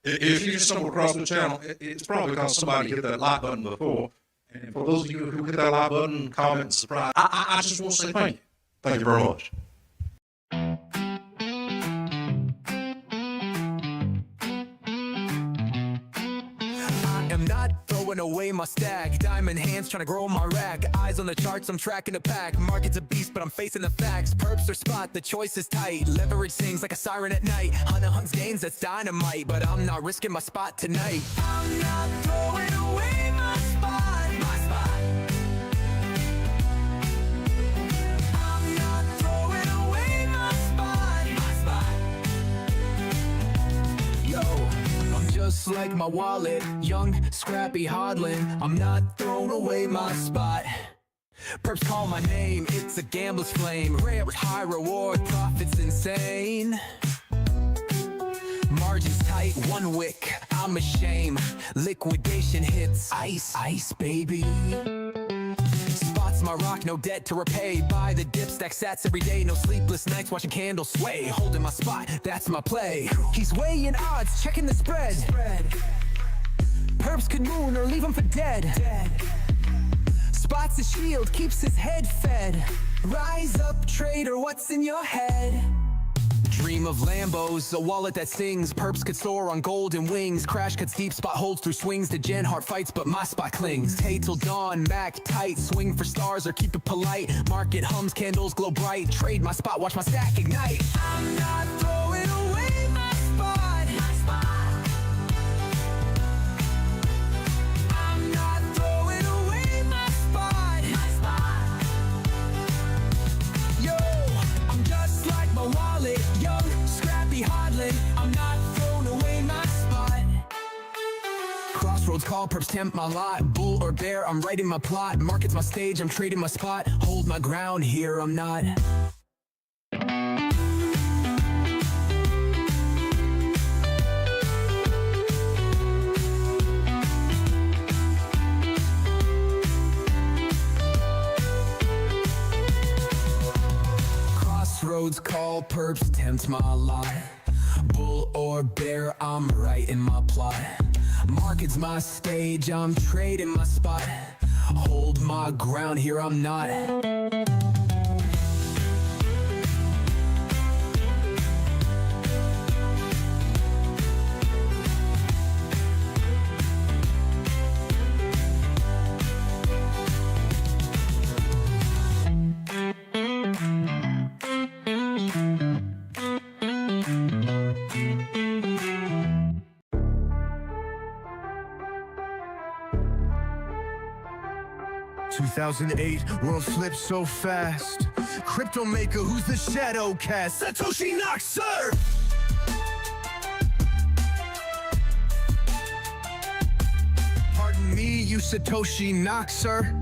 If you just stumble across the channel, it's probably because somebody hit that like button before. And for those of you who hit that like button, comment, subscribe, I just want to say thank you. Thank you very much. I'm not throwing away my stack. Diamond hands trying to grow my rack. Eyes on the charts, I'm tracking the pack. Market's a beast, but I'm facing the facts. Perps or spot, the choice is tight. Leverage sings like a siren at night. Hunter hunts gains, that's dynamite. But I'm not risking my spot tonight. I'm not throwing away my spot. My spot. I'm not throwing away my spot. My spot. Yo. Just like my wallet, young, scrappy hodlin', I'm not throwing away my spot. Perps call my name, it's a gambler's flame. Rare with high reward, profits insane. Margins tight, one wick, I'm ashamed. Liquidation hits, ice, ice, baby. Spots my rock, no debt to repay. Buy the dip, stack sats every day. No sleepless nights, watching candles sway. Holding my spot, that's my play. He's weighing odds, checking the spread. Perps could moon or leave him for dead. Spots a shield, keeps his head fed. Rise up, trader, what's in your head? Dream of Lambos, a wallet that sings. Perps could soar on golden wings. Crash cuts deep, spot holds through swings. To Gen Hart fights, but my spot clings. Tay till dawn, Mac tight. Swing for stars or keep it polite. Market hums, candles glow bright. Trade my spot, watch my stack ignite. I'm not throwing away my spot. My spot. I'm not throwing away my spot. My spot. Yo, I'm just like my wallet. Young, scrappy hodlin', I'm not throwing away my spot. Crossroads call, perps tempt my lot. Bull or bear, I'm writing my plot. Market's my stage, I'm trading my spot. Hold my ground here, I'm not. Crossroads call, perps tempt my lot. Bull or bear, I'm right in my plot. Market's my stage, I'm trading my spot. Hold my ground here, I'm not. 2008, world flipped so fast. Crypto maker, who's the shadow cast? Satoshi Knoxer! Pardon me, you Satoshi Knoxer.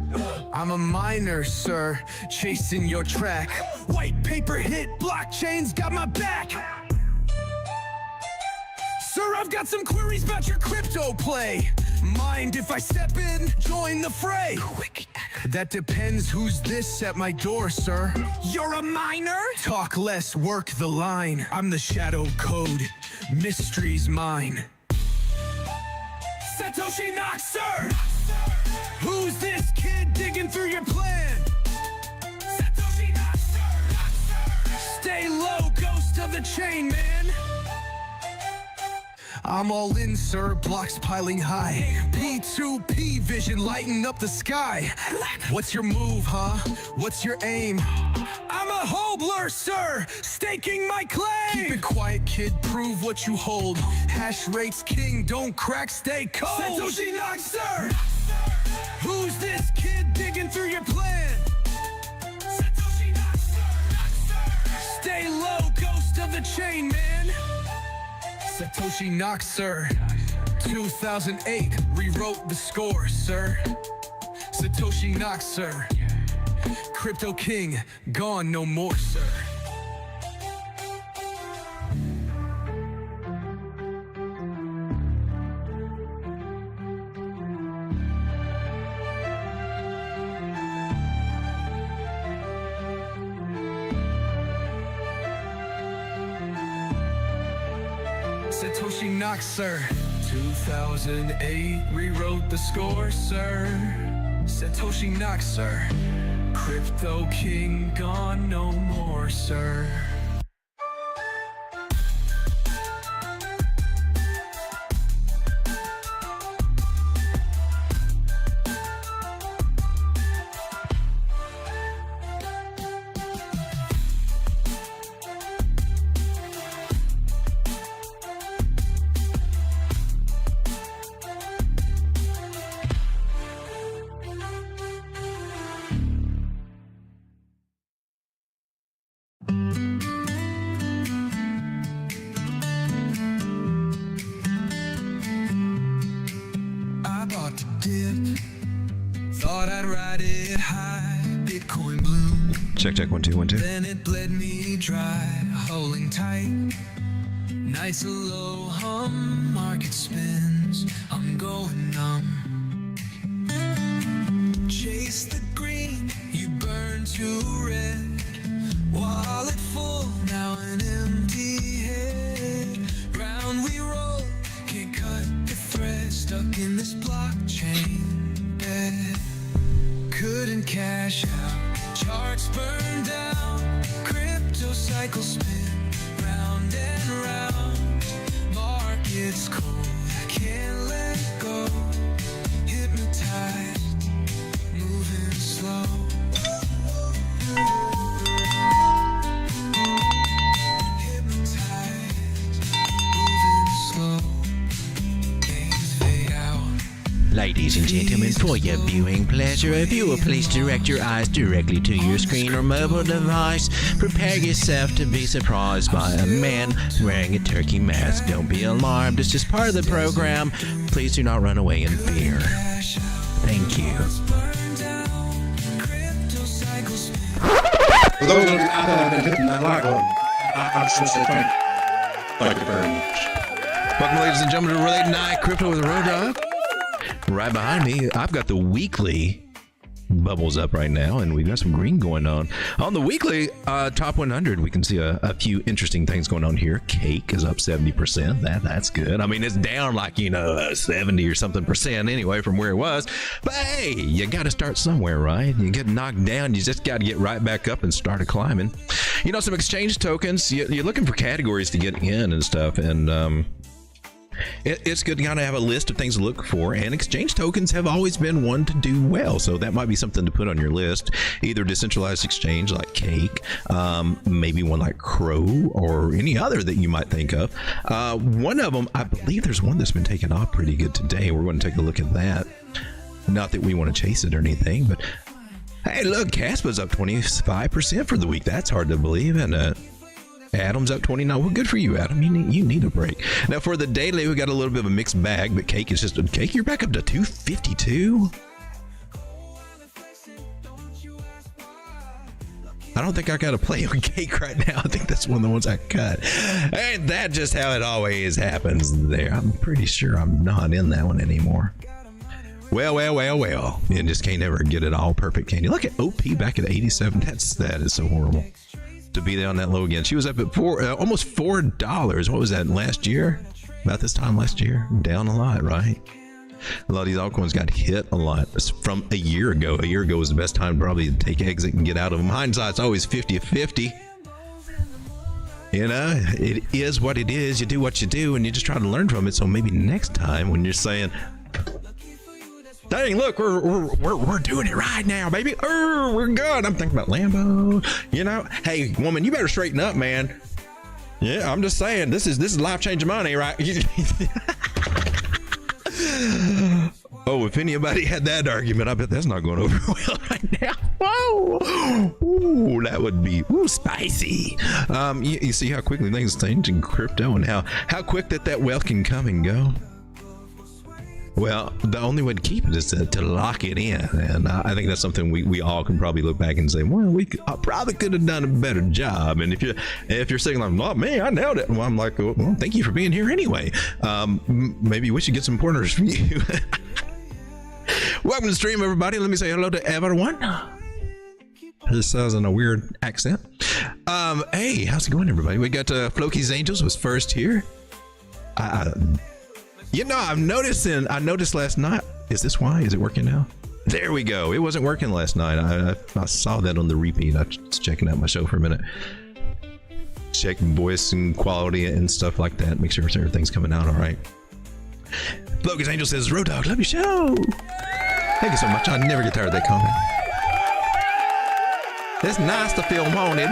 I'm a miner, sir, chasing your track. White paper hit, blockchain's got my back. Sir, I've got some queries about your crypto play. Mind if I step in, join the fray? That depends, who's this at my door, sir? You're a miner? Talk less, work the line. I'm the shadow code, mystery's mine. Satoshi Knoxer! Who's this kid digging through your plan? Satoshi Knoxer! Stay low, ghost of the chain, man. I'm all in, sir, blocks piling high. P2P vision lighting up the sky. What's your move, huh? What's your aim? I'm a hodler, sir, staking my claim. Keep it quiet, kid, prove what you hold. Hash rate's king, don't crack, stay cold. Satoshi Knoxer! Who's this kid digging through your plan? Satoshi Knoxer! Stay low, ghost of the chain, man. Satoshi Knoxer, 2008, rewrote the score, sir. Satoshi Knoxer, crypto king, gone no more, sir. Satoshi Knox, sir. 2008 rewrote the score, sir. Satoshi Knox, sir. Crypto king gone no more, sir. I bought the dip, thought I'd ride it high, Bitcoin bloom. Check, 1 2 1 2. Then it bled me dry, holding tight. Nights a low hum, market spins, I'm going numb. Chase the green, you burn to red. Wallet full, now an empty head. Round we roll, can't cut the thread. Stuck in this blockchain bed. Couldn't cash out, charts burned down. Crypto cycle spin, round and round. Market's cold, can't let go. Hypnotized, moving slow. Ladies and gentlemen, for your viewing pleasure, if you will please direct your eyes directly to your screen or mobile device, prepare yourself to be surprised by a man wearing a turkey mask. Don't be alarmed, it's just part of the program. Please do not run away in fear. Thank you. For those of you out there that have been hitting that like button, I just want to say thank you. Thank you very much. Welcome, ladies and gentlemen, to Relate Night Crypto with a Road Dog. Right behind me, I've got the weekly bubbles up right now, and we've got some green going on. On the weekly top 100, we can see a few interesting things going on here. Cake is up 70%. That's good. I mean, it's down like, 70 or something percent anyway from where it was. But hey, you got to start somewhere, right? You get knocked down, you just got to get right back up and start climbing. Some exchange tokens, you're looking for categories to get in and stuff, and it's good to kind of have a list of things to look for, and exchange tokens have always been one to do well, so that might be something to put on your list. Either decentralized exchange like Cake, maybe one like Crow, or any other that you might think of. One of them, I believe there's one that's been taken off pretty good today. We're going to take a look at that. Not that we want to chase it or anything, but hey, look, Caspa's up 25% for the week. That's hard to believe, and Adam's up 29. Well, good for you, Adam. You need a break. Now, for the daily, we got a little bit of a mixed bag, but Cake is just Cake. You're back up to 252. I don't think I got to play on Cake right now. I think that's one of the ones I cut. Ain't that just how it always happens there? I'm pretty sure I'm not in that one anymore. Well. You just can't ever get it all perfect, can you? Look at OP back at 87. That is so horrible to be there on that low again. She was up at almost $4. What was that, last year? About this time last year? Down a lot, right? A lot of these altcoins got hit a lot from a year ago. A year ago was the best time probably to take exit and get out of them. Hindsight's always 50-50. It is what it is. You do what you do, and you just try to learn from it. So maybe next time when you're saying, dang, look, we're doing it right now, baby. We're good. I'm thinking about Lambo. Hey, woman, you better straighten up, man. Yeah, I'm just saying, this is life-changing money, right? Oh, if anybody had that argument, I bet that's not going over well right now. Whoa, ooh, that would be spicy. You see how quickly things change in crypto, and how quick that wealth can come and go. Well, the only way to keep it is to lock it in, and I think that's something we all can probably look back and say, well, I probably could have done a better job. And if you're saying like, oh man, I nailed it, well, I'm like, well, thank you for being here anyway. Maybe we should get some pointers from you. Welcome to the stream, everybody. Let me say hello to everyone. This says in a weird accent. Hey, how's it going, everybody? We got Floki's Angels was first here. I noticed last night. Is this why? Is it working now? There we go. It wasn't working last night. I saw that on the repeat. I was checking out my show for a minute. Checking voice and quality and stuff like that. Make sure everything's coming out all right. Logan's Angel says, Road Dog, love your show. Thank you so much. I never get tired of that comment. It's nice to feel wanted.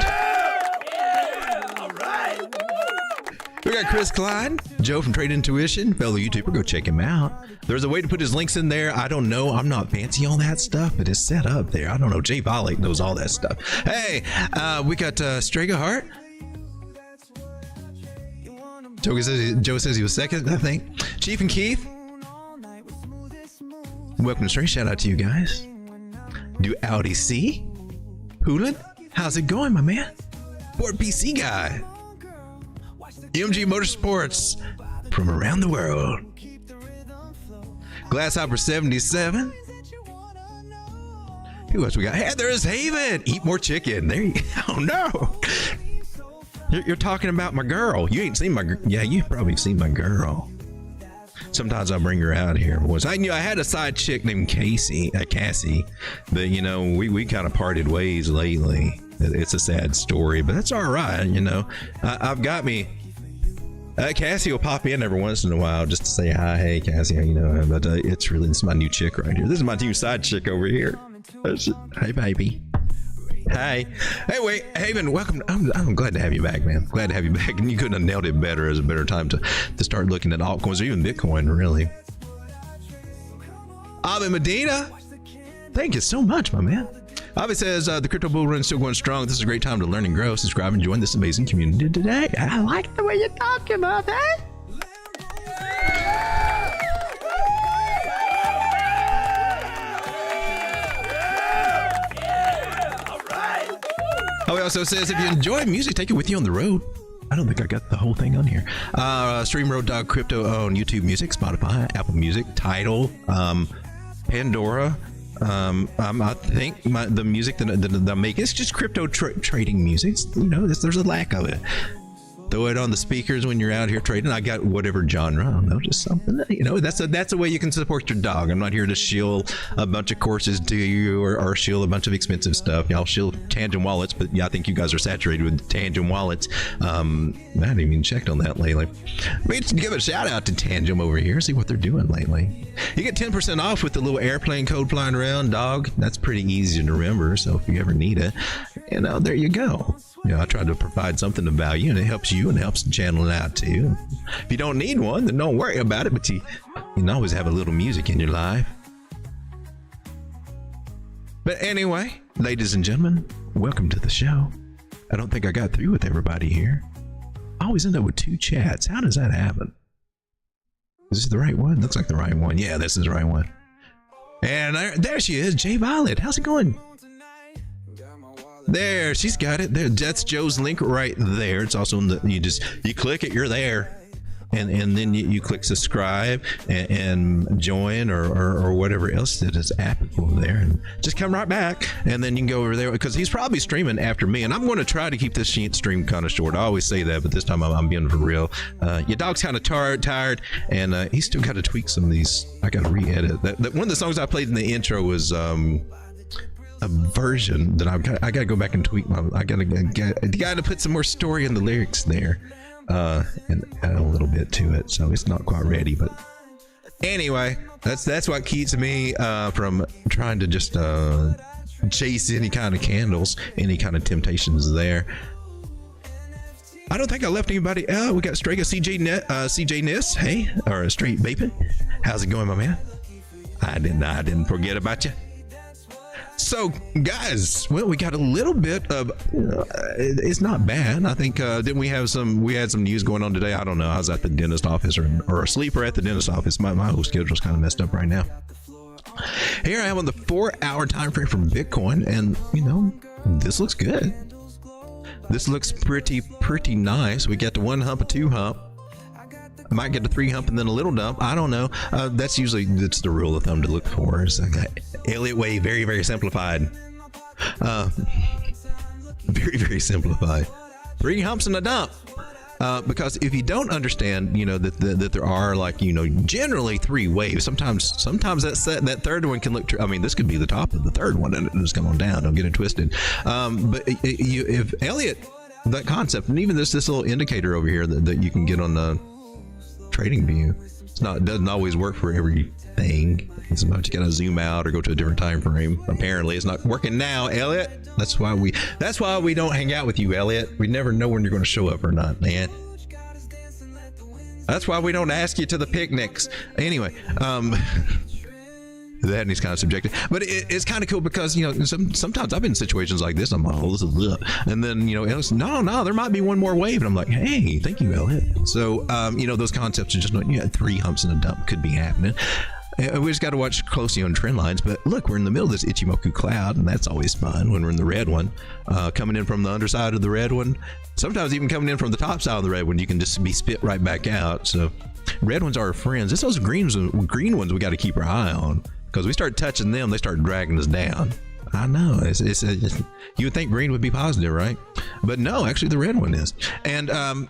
We got Chris Klein, Joe from Trade Intuition, fellow YouTuber. Go check him out. There's a way to put his links in there. I don't know. I'm not fancy on that stuff, but it's set up there. I don't know. Jay Volick knows all that stuff. Hey, we got Strega Hart. Joe says he was second, I think. Chief and Keith. Welcome to Stream. Shout out to you guys. Do Audi C. Hoolan, how's it going, my man? Board PC guy. MG Motorsports from around the world. Glasshopper 77. Who else we got? Hey, there's Haven. Eat more chicken. There you. Oh no. You're talking about my girl. You ain't seen my girl. Yeah, you've probably seen my girl. Sometimes I bring her out here. I knew I had a side chick named Cassie, but you know, we kind of parted ways lately. It's a sad story, but that's all right. You know, I've got me. Cassie will pop in every once in a while just to say hi. Hey, Cassie, how you know? But this is my new chick right here. This is my new side chick over here. Hey, baby. Hi. Hey, wait, Haven, welcome. I'm glad to have you back, man. Glad to have you back. And you couldn't have nailed it better. As a better time to start looking at altcoins or even Bitcoin, really. Abby Medina, thank you so much, my man. Abby says the crypto bull run is still going strong. This is a great time to learn and grow. Subscribe and join this amazing community today. I like the way you're talking about that. Oh, he also says, if you enjoy music, take it with you on the road. I don't think I got the whole thing on here. Stream Road Dog Crypto on YouTube Music, Spotify, Apple Music, Tidal, Pandora. I think the music that I make is just crypto trading music. You know, there's a lack of it. Throw it on the speakers when you're out here trading. I got whatever genre. I don't know, just something. You know, that's a way you can support your dog. I'm not here to shill a bunch of courses to you or shill a bunch of expensive stuff. Y'all shill Tangem wallets, but yeah, I think you guys are saturated with Tangem wallets. I haven't even checked on that lately. Maybe give a shout out to Tangem over here. See what they're doing lately. You get 10% off with the little airplane code flying around, dog. That's pretty easy to remember. So if you ever need it, you know, there you go. You know, I try to provide something of value, and it helps you and it helps the channel out too. If you don't need one, then don't worry about it, but you can always have a little music in your life. But anyway, ladies and gentlemen, welcome to the show. I don't think I got through with everybody here. I always end up with 2 chats. How does that happen? Is this the right one? Looks like the right one. Yeah, this is the right one. And there she is, Jay Violet. How's it going? There, she's got it. There, that's Joe's link right there. It's also in the, you click it, you're there, and then you click subscribe and join or whatever else that is applicable there, and just come right back, and then you can go over there because he's probably streaming after me, and I'm going to try to keep this stream kind of short. I always say that, but this time I'm being for real. Your dog's kind of tired, and he's still got to tweak some of these. I got to re-edit that. One of the songs I played in the intro was a version that I got to go back and tweak. I got to put some more story in the lyrics there, and add a little bit to it. So it's not quite ready, but anyway, that's what keeps me from trying to just chase any kind of candles, any kind of temptations there. I don't think I left anybody out. We got Strega CJ Nis. Hey, or Straight Vaping. How's it going, my man? I didn't forget about you. So guys, well, we got a little bit of it's not bad. I think didn't we had some news going on today? I don't know. I was at the dentist office or a sleeper at the dentist office. My whole schedule's kind of messed up right now. Here I am on the 4-hour time frame from Bitcoin, and you know, this looks good. This looks pretty nice. We get to 1 hump, a 2 hump. I might get to 3 hump and then a little dump. I don't know. That's the rule of thumb to look for. It's like Elliott Wave, very simplified. Very simplified. 3 humps and a dump. because if you don't understand, that there are generally 3 waves. Sometimes that third one can look. I mean, this could be the top of the third one and it's come on down. Don't get it twisted. But if Elliot, that concept, and even this little indicator over here that you can get on the TradingView, it doesn't always work for everything. Sometimes you gotta zoom out or go to a different time frame. Apparently it's not working now, Elliot. That's why we don't hang out with you, Elliot. We never know when you're going to show up or not, man. That's why we don't ask you to the picnics. Anyway, that is kind of subjective, but it's kind of cool because sometimes I've been in situations like this. I'm like, oh, this is ugh. And then Elliot's, no, there might be one more wave, and I'm like, hey, thank you, Elliot. So those concepts are just 3 humps in a dump could be happening. And we just got to watch closely on trend lines. But look, we're in the middle of this Ichimoku cloud, and that's always fun when we're in the red one, coming in from the underside of the red one. Sometimes even coming in from the top side of the red one, you can just be spit right back out. So red ones are our friends. It's those green ones we got to keep our eye on, because we start touching them, they start dragging us down. I know. You would think green would be positive, right? But no, actually the red one is. And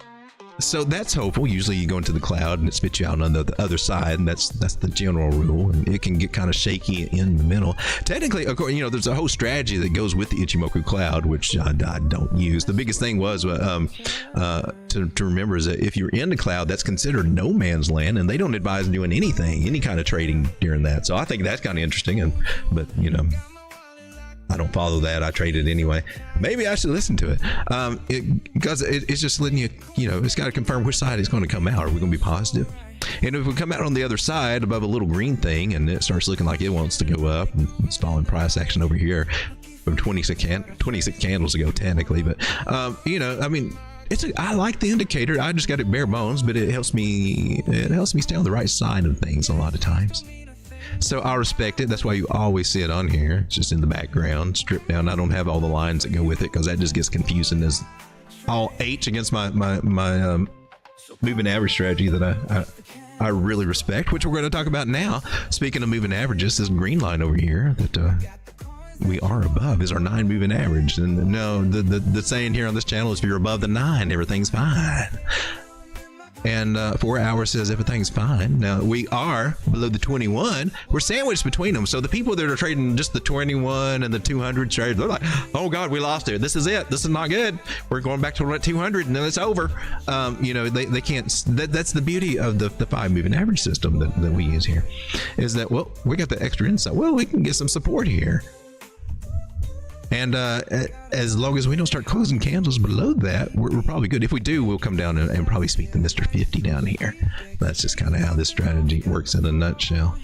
so that's hopeful. Usually you go into the cloud and it spits you out on the other side, and that's the general rule. And it can get kind of shaky in the middle. Technically, of course, there's a whole strategy that goes with the Ichimoku cloud, which I don't use. The biggest thing was to remember is that if you're in the cloud, that's considered no man's land, and they don't advise doing any kind of trading during that. So I think that's kind of interesting. But I don't follow that. I trade it anyway. Maybe I should listen to it, because it's just letting you, it's got to confirm which side it's going to come out. Are we going to be positive? And if we come out on the other side above a little green thing and it starts looking like it wants to go up, and it's following price action over here from 26 candles ago technically, but I mean, I like the indicator. I just got it bare bones, but it helps me stay on the right side of things a lot of times. So I respect it. That's why you always see it on here. It's just in the background, stripped down. I don't have all the lines that go with it, because that just gets confusing as all H against my moving average strategy that I really respect, which we're going to talk about now. Speaking of moving averages, this green line over here that we are above is our 9 moving average. And no, the saying here on this channel is if you're above the 9, everything's fine. And 4 hours says everything's fine. Now we are below the 21. We're sandwiched between them. So the people that are trading just the 21 and the 200 trades, they're like, oh God, we lost it. This is it. This is not good. We're going back to 200 and then it's over. They can't. That's the beauty of the 5 moving average system that we use here, is that, well, we got the extra insight. Well, we can get some support here. And as long as we don't start closing candles below that, we're probably good. If we do, we'll come down and probably speak to Mr. 50 down here. That's just kind of how this strategy works in a nutshell.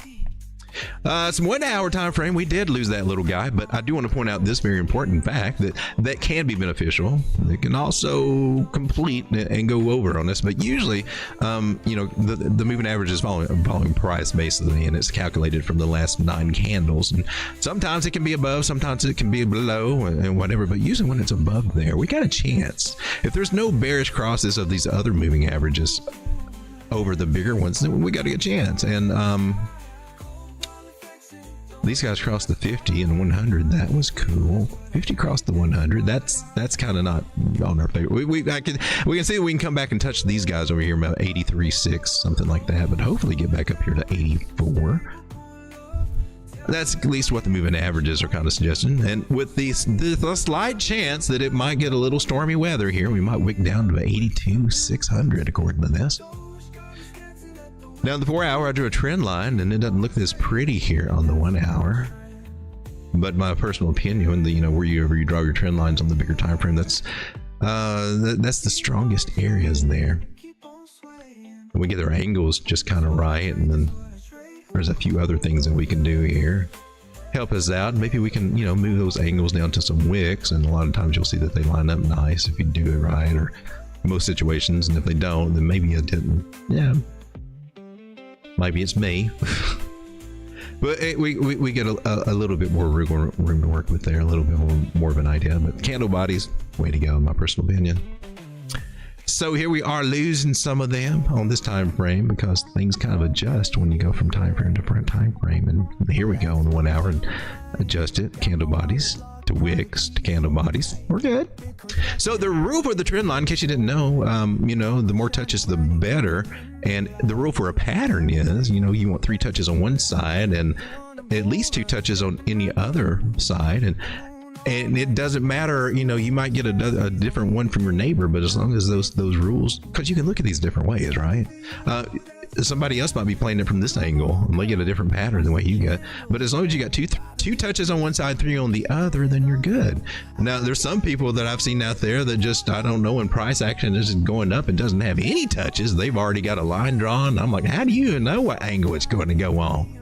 Some 1 hour time frame, we did lose that little guy, but I do want to point out this very important fact that can be beneficial. It can also complete and go over on this, but usually, the moving average is following price basically, and it's calculated from the last 9 candles. And sometimes it can be above, sometimes it can be below, and whatever. But usually when it's above there, we got a chance. If there's no bearish crosses of these other moving averages over the bigger ones, then we got a good chance. And these guys crossed the 50 and 100. That was cool. 50 crossed the 100. That's kind of not on our favor. We can see we can come back and touch these guys over here about 83.6, something like that. But hopefully get back up here to 84. That's at least what the moving averages are kind of suggesting. And with the slight chance that it might get a little stormy weather here, we might wick down to 82,600 according to this. Now in the 4 hour, I drew a trend line, and it doesn't look this pretty here on the 1 hour. But my personal opinion, wherever you draw your trend lines on the bigger time frame, that's the strongest areas there. And we get our angles just kind of right, and then there's a few other things that we can do here. Help us out. Maybe we can, move those angles down to some wicks, and a lot of times you'll see that they line up nice if you do it right, or most situations. And if they don't, then maybe it didn't. Yeah. Maybe it's me. But we get a little bit more room to work with there, a little bit more of an idea. But candle bodies, way to go in my personal opinion. So here we are losing some of them on this time frame, because things kind of adjust when you go from time frame to time frame. And here we go on the 1 hour and adjust it, candle bodies. to wicks to candle bodies. We're good. So the rule for the trend line, in case you didn't know, the more touches, the better. And the rule for a pattern is, you want 3 touches on one side and at least 2 touches on any other side. And it doesn't matter, you might get a different one from your neighbor, but as long as those rules, because you can look at these different ways, right? Somebody else might be playing it from this angle and they get a different pattern than what you get. But as long as you got two touches on one side, 3 on the other, then you're good. Now, there's some people that I've seen out there that just, I don't know, when price action is going up and doesn't have any touches, they've already got a line drawn. I'm like, how do you know what angle it's going to go on?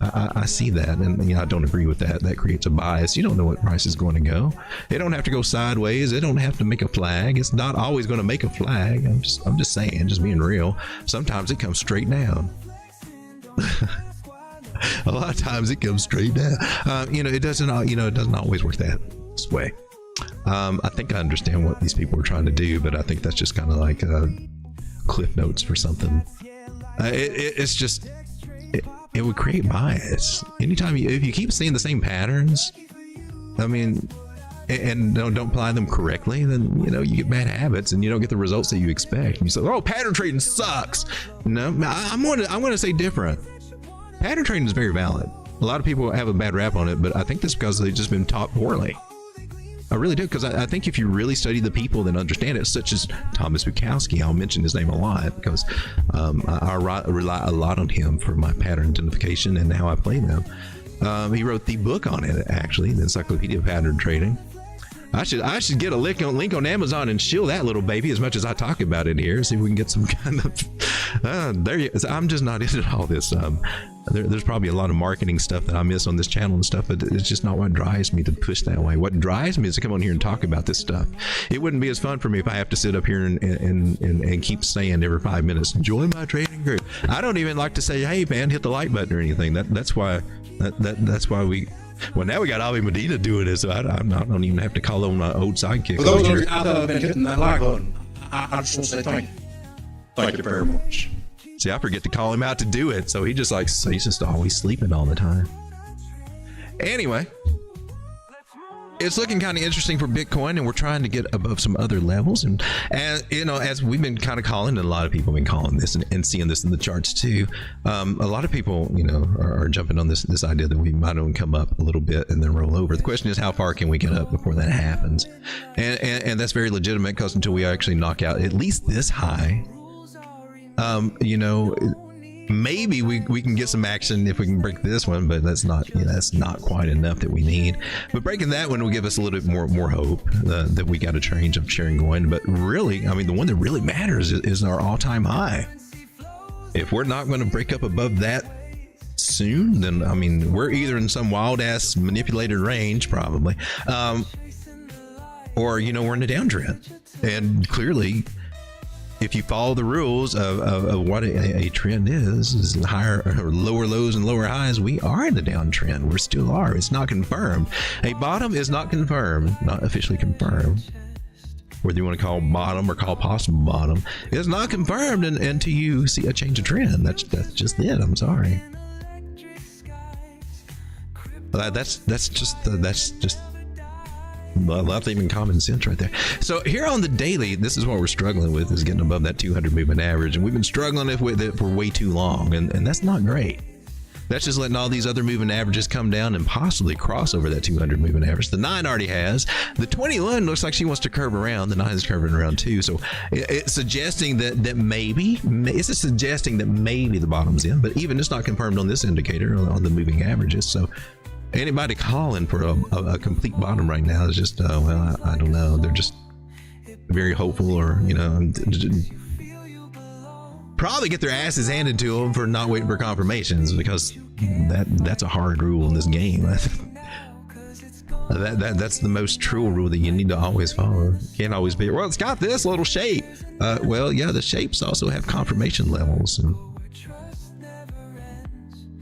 I see that, and I don't agree with that. That creates a bias. You don't know what price is going to go. It don't have to go sideways. It don't have to make a flag. It's not always going to make a flag. I'm just saying, just being real. Sometimes it comes straight down. A lot of times it comes straight down. It doesn't always work that way. I think I understand what these people are trying to do, but I think that's just kind of like cliff notes for something. It's just. It would create bias. Anytime if you keep seeing the same patterns, and don't apply them correctly, then you get bad habits and you don't get the results that you expect. And you say, "Oh, pattern trading sucks." No, I'm going to say different. Pattern trading is very valid. A lot of people have a bad rap on it, but I think that's because they've just been taught poorly. I really do, because I think if you really study the people that understand it, such as Thomas Bukowski, I'll mention his name a lot because I rely a lot on him for my pattern identification and how I play them. He wrote the book on it, actually, the Encyclopedia of Pattern Trading. I should get a link on Amazon and shill that little baby as much as I talk about it here. See if we can get some kind of I'm just not into all this. There's probably a lot of marketing stuff that I miss on this channel and stuff, but it's just not what drives me to push that way. What drives me is to come on here and talk about this stuff. It wouldn't be as fun for me if I have to sit up here and keep saying every 5 minutes, join my trading group. I don't even like to say, hey man, hit the like button or anything. That's why we. Well, now we got Avi Medina doing it, so I don't even have to call on my old sidekick. For those of you out there that have been hitting that like button, I just want to say thank you. Thank you very much. See, I forget to call him out to do it, so he's just always sleeping all the time. Anyway, it's looking kind of interesting for Bitcoin, and we're trying to get above some other levels. And as we've been kind of calling, and a lot of people have been calling this and seeing this in the charts too. A lot of people, are jumping on this idea that we might only come up a little bit and then roll over. The question is, how far can we get up before that happens? And that's very legitimate, because until we actually knock out at least this high, maybe we can get some action if we can break this one, but that's not quite enough that we need. But breaking that one will give us a little bit more hope that we got a change of sharing going. But really, the one that really matters is our all-time high. If we're not going to break up above that soon, then we're either in some wild ass manipulated range probably, or we're in a downtrend. And clearly, if you follow the rules of what a trend is higher or lower lows and lower highs, we are in the downtrend. We still are. It's not confirmed. A bottom is not confirmed, not officially confirmed. Whether you want to call bottom or call possible bottom, it's not confirmed until you see a change of trend. That's just it. I'm sorry. That's just. Well, that's even common sense right there. So here on the daily, this is what we're struggling with, is getting above that 200 moving average, and we've been struggling with it for way too long, and that's not great. That's just letting all these other moving averages come down and possibly cross over that 200 moving average. The 9 already has. The 21 looks like she wants to curve around. The 9 is curving around too. So it's suggesting that maybe the bottom's in, but even it's not confirmed on this indicator on the moving averages. So anybody calling for a complete bottom right now is just, I don't know. They're just very hopeful, or, probably get their asses handed to them for not waiting for confirmations, because that's a hard rule in this game. That's the most true rule that you need to always follow. You can't always be, well, it's got this little shape. Well, yeah, the shapes also have confirmation levels, and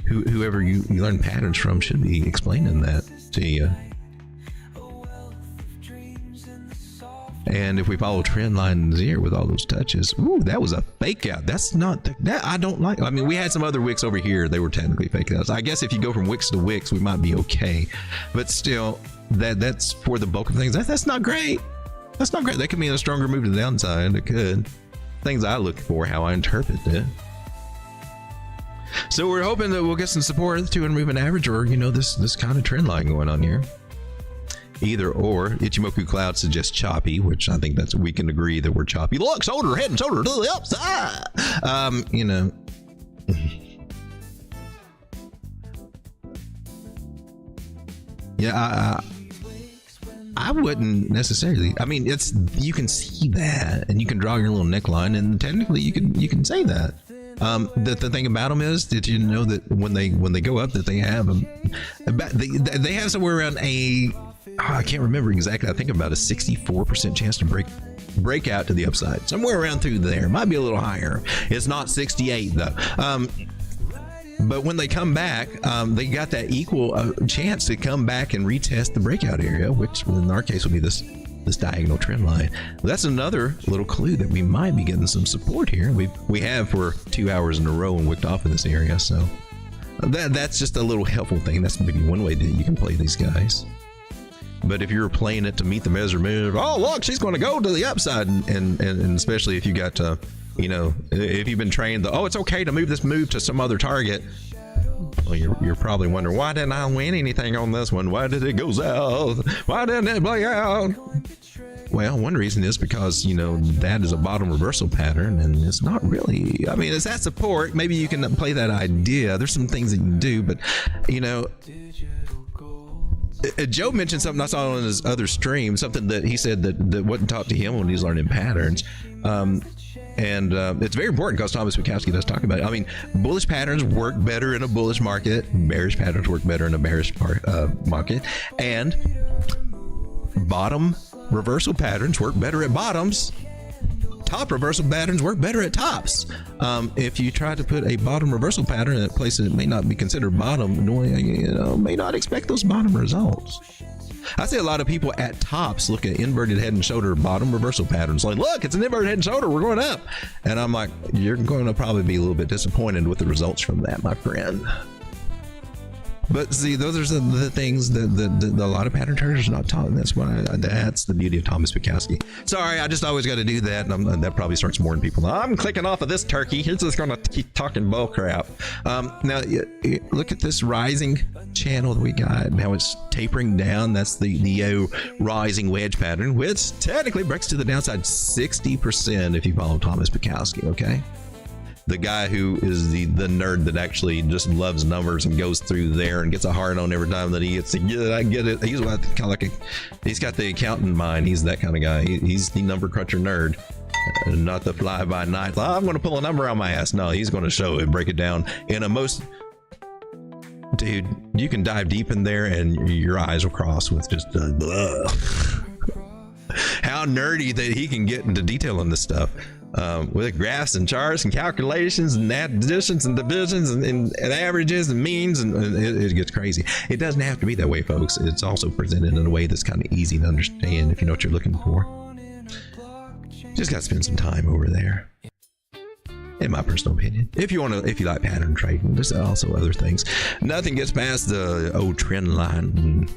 whoever you learn patterns from should be explaining that to you. And if we follow trend lines here with all those touches, ooh, that was a fake out. That's not that I don't like. We had some other wicks over here. They were technically fake outs. I guess if you go from wicks to wicks, we might be okay. But still, that's for the bulk of things. That's not great. That's not great. That could mean a stronger move to the downside. It could. Things I look for, how I interpret it. So we're hoping that we'll get some support at the 200 moving average, or this kind of trend line going on here. Either or. Ichimoku Cloud suggests choppy, which I think that's, we can agree that we're choppy. Look, shoulder, head and shoulder to the upside. Yeah, I wouldn't necessarily. I mean, you can see that, and you can draw your little neckline, and technically you can say that. The thing about them is, did you know that when they go up, that they have they have somewhere around I can't remember exactly. I think about a 64% chance to break out to the upside, somewhere around through there. Might be a little higher. It's not 68 though. But when they come back, they got that equal chance to come back and retest the breakout area, which in our case will be this diagonal trend line. That's another little clue that we might be getting some support here. We have for 2 hours in a row and wicked off in this area, so that's just a little helpful thing. That's maybe one way that you can play these guys. But if you're playing it to meet the measurement, oh look, she's going to go to the upside, and especially if you got if you've been trained, it's okay to move to some other target. Well, you're probably wondering, why didn't I win anything on this one? Why did it go south? Why didn't it play out? Well, one reason is because, that is a bottom reversal pattern, and it's not really, I mean, it's that support. Maybe you can play that idea. There's some things that you can do, but, Joe mentioned something I saw on his other stream, something that he said that wasn't taught to him when he's learning patterns. And it's very important because Thomas Bukowski does talk about it. I mean, bullish patterns work better in a bullish market. Bearish patterns work better in a bearish market. And bottom reversal patterns work better at bottoms. Top reversal patterns work better at tops. If you try to put a bottom reversal pattern in a place that may not be considered bottom, may not expect those bottom results. I see a lot of people at tops look at inverted head and shoulder bottom reversal patterns like, look, it's an inverted head and shoulder, we're going up. And I'm like, you're going to probably be a little bit disappointed with the results from that, my friend. But see, those are the things that a lot of pattern traders are not taught, and that's the beauty of Thomas Bukowski. Sorry, I just always got to do that, and that probably starts mooring people. I'm clicking off of this turkey. He's just going to keep talking bull crap. Now, look at this rising channel that we got. Now it's tapering down. That's the rising wedge pattern, which technically breaks to the downside 60% if you follow Thomas Bukowski, okay? The guy who is the nerd that actually just loves numbers and goes through there and gets a hard on every time that he gets to get it. I get it. He's kind of like he's got the accountant mind. He's that kind of guy. He's the number cruncher nerd, not the fly by night. I'm going to pull a number on my ass. No, he's going to show it, break it down in a most. Dude, you can dive deep in there and your eyes will cross with just how nerdy that he can get into detail on this stuff. With graphs and charts and calculations and additions and divisions and averages and means, and it gets crazy. It doesn't have to be that way, folks. It's also presented in a way that's kind of easy to understand if you know what you're looking for. Just got to spend some time over there, in my personal opinion. If you like pattern trading, there's also other things. Nothing gets past the old trend line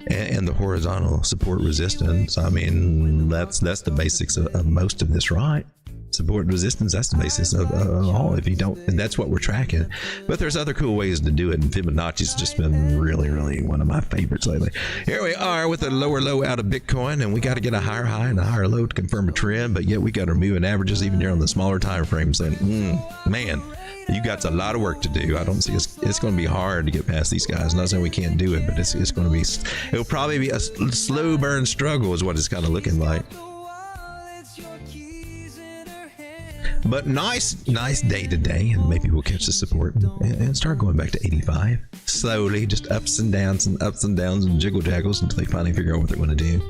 and the horizontal support resistance. I mean, that's the basics of most of this, right? Support and resistance, that's the basis of all. If you don't, and that's what we're tracking. But there's other cool ways to do it, and Fibonacci's just been really, really one of my favorites lately. Here we are with a lower low out of Bitcoin, and we got to get a higher high and a higher low to confirm a trend, but yet we got our moving averages even here on the smaller time frames. And man, you got a lot of work to do. I don't see it's going to be hard to get past these guys. Not saying we can't do it, but it's going to be, it'll probably be a slow burn struggle is what it's kind of looking like. But nice day today, and maybe we'll catch the support and start going back to 85 slowly, just ups and downs and jiggle jaggles until they finally figure out what they're going to do.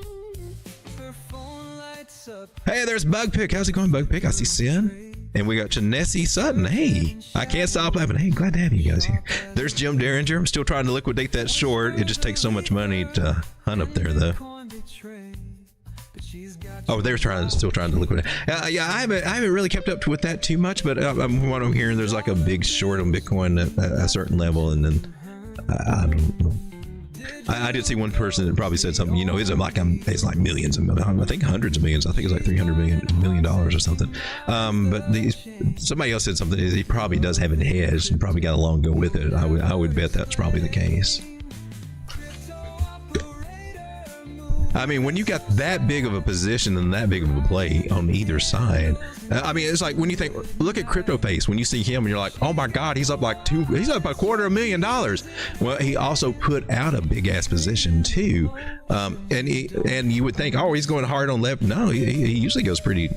Hey, there's Bugpick. How's it going, Bugpick? I see Sin, and we got Chanessie Sutton. Hey, I can't stop laughing. Hey, glad to have you guys here. There's Jim Derringer. I'm still trying to liquidate that short. It just takes so much money to hunt up there, though. Oh, they're still trying to liquidate. Yeah, I haven't really kept up with that too much, but what I'm hearing, there's like a big short on Bitcoin at a certain level, and then I don't know. I did see one person that probably said something, it's like millions of millions. I think hundreds of millions. I think it's like $300 million or something. But somebody else said something. He probably does have it hedged and probably got a long go with it. I would bet that's probably the case. I mean, when you got that big of a position and that big of a play on either side, I mean, it's like when you look at CryptoFace, when you see him and you're like, oh my God, he's up he's up $250,000. Well, he also put out a big ass position too. And you would think, oh, he's going hard on leverage. No, he usually goes pretty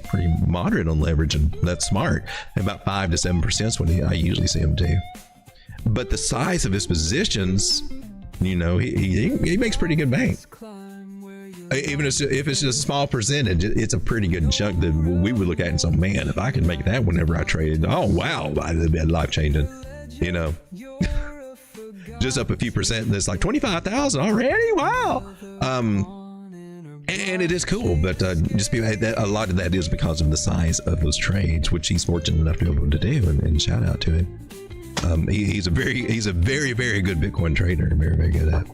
moderate on leverage, and that's smart. About 5 to 7% is what I usually see him do. But the size of his positions, he makes pretty good bank. Even if it's just a small percentage, it's a pretty good chunk that we would look at and say, man, if I could make that whenever I traded, oh wow, it'd be life changing, just up a few percent, and it's like 25,000 already. Wow. And it is cool, but a lot of that is because of the size of those trades, which he's fortunate enough to be able to do, and shout out to him. He's a very, very good Bitcoin trader, very, very good at it.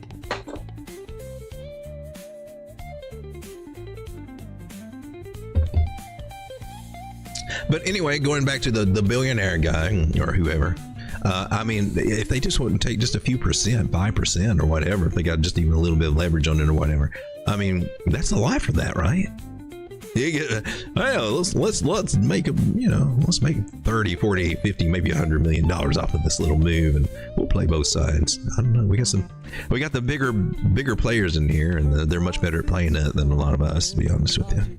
But anyway, going back to the billionaire guy or whoever, I mean, if they just wouldn't take just a few percent, 5% or whatever, if they got just even a little bit of leverage on it or whatever, I mean, that's the life of that, right? You get, let's make let's make 30, 40, 50, maybe $100 million off of this little move, and we'll play both sides. I don't know. We got the bigger players in here, and they're much better at playing it than a lot of us, to be honest with you.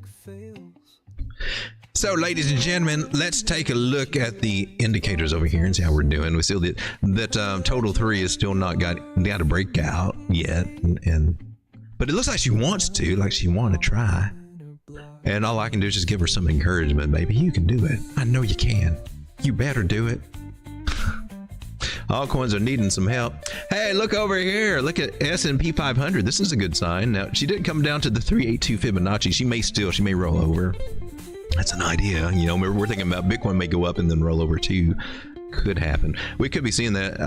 So, ladies and gentlemen, let's take a look at the indicators over here and see how we're doing. We see that total 3 is still not got a breakout yet, but it looks like she wants to, try. And all I can do is just give her some encouragement, baby. You can do it. I know you can. You better do it. All coins are needing some help. Hey, look over here. Look at S&P 500. This is a good sign. Now, she didn't come down to the 382 Fibonacci. She may roll over. That's an idea. We're thinking about Bitcoin may go up and then roll over too. Could happen. We could be seeing that.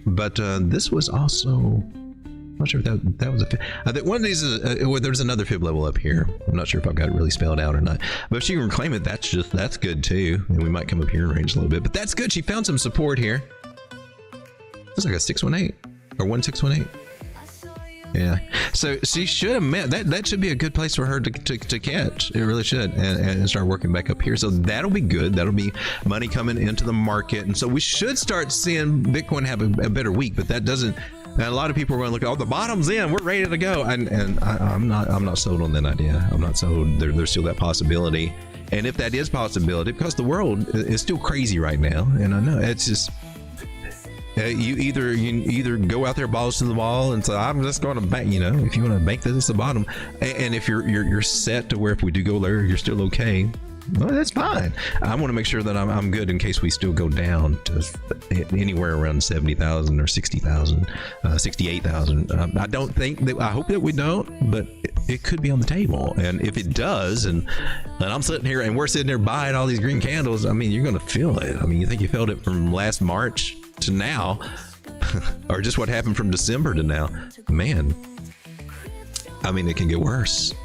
But this was also, I'm not sure if that was a fib. I think one of these is, there's another fib level up here. I'm not sure if I've got it really spelled out or not. But if she can claim it, that's good too. And we might come up here in range a little bit. But that's good. She found some support here. It's like a 618 or 1618. Yeah, so she should have met that should be a good place for her to catch. It really should, and start working back up here. So that'll be good. That'll be money coming into the market, and so we should start seeing Bitcoin have a better week. But that doesn't. And a lot of people are going to look, oh, the bottom's in, we're ready to go, and I'm not sold on that idea. I'm not sold. There's still that possibility, and if that is possibility, because the world is still crazy right now, and I know it's just. You either go out there balls to the wall and say, I'm just going to bank, if you want to bank this at the bottom, and if you're set to where if we do go there, you're still okay. Well, that's fine. I want to make sure that I'm good in case we still go down to anywhere around 70,000 or 60,000, 68,000. I don't think that. I hope that we don't, but it could be on the table. And if it does, and I'm sitting here and we're sitting there buying all these green candles, I mean, you're going to feel it. I mean, you think you felt it from last March to now, or just what happened from December to now, man. I mean, it can get worse.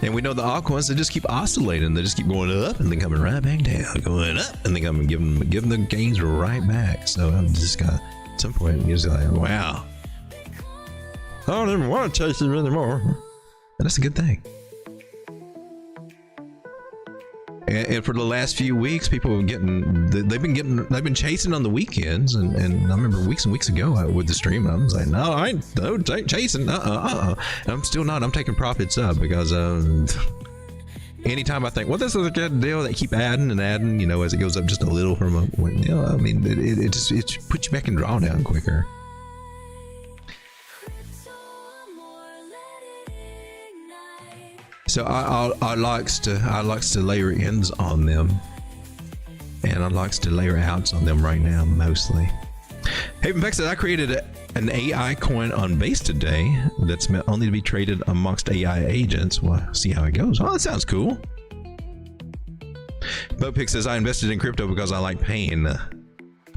And we know the altcoins, they just keep oscillating. They just keep going up and then coming right back down, going up and then coming, giving the gains right back. So I'm just got, at some point, you're just like, wow, I don't even want to chase it anymore. And that's a good thing. And for the last few weeks, people have they've been chasing on the weekends, and I remember weeks and weeks ago with the stream, I was like, no, I ain't chasing, And I'm still not. I'm taking profits up because anytime I think, well, this is a good deal, they keep adding and adding, as it goes up just a little from I mean, it just puts you back in drawdown quicker. So I likes to layer ins on them, and I likes to layer outs on them right now mostly. Hey, Beck said I created an AI coin on Base today that's meant only to be traded amongst AI agents. Well, see how it goes. Oh, that sounds cool. Bopick says I invested in crypto because I like pain.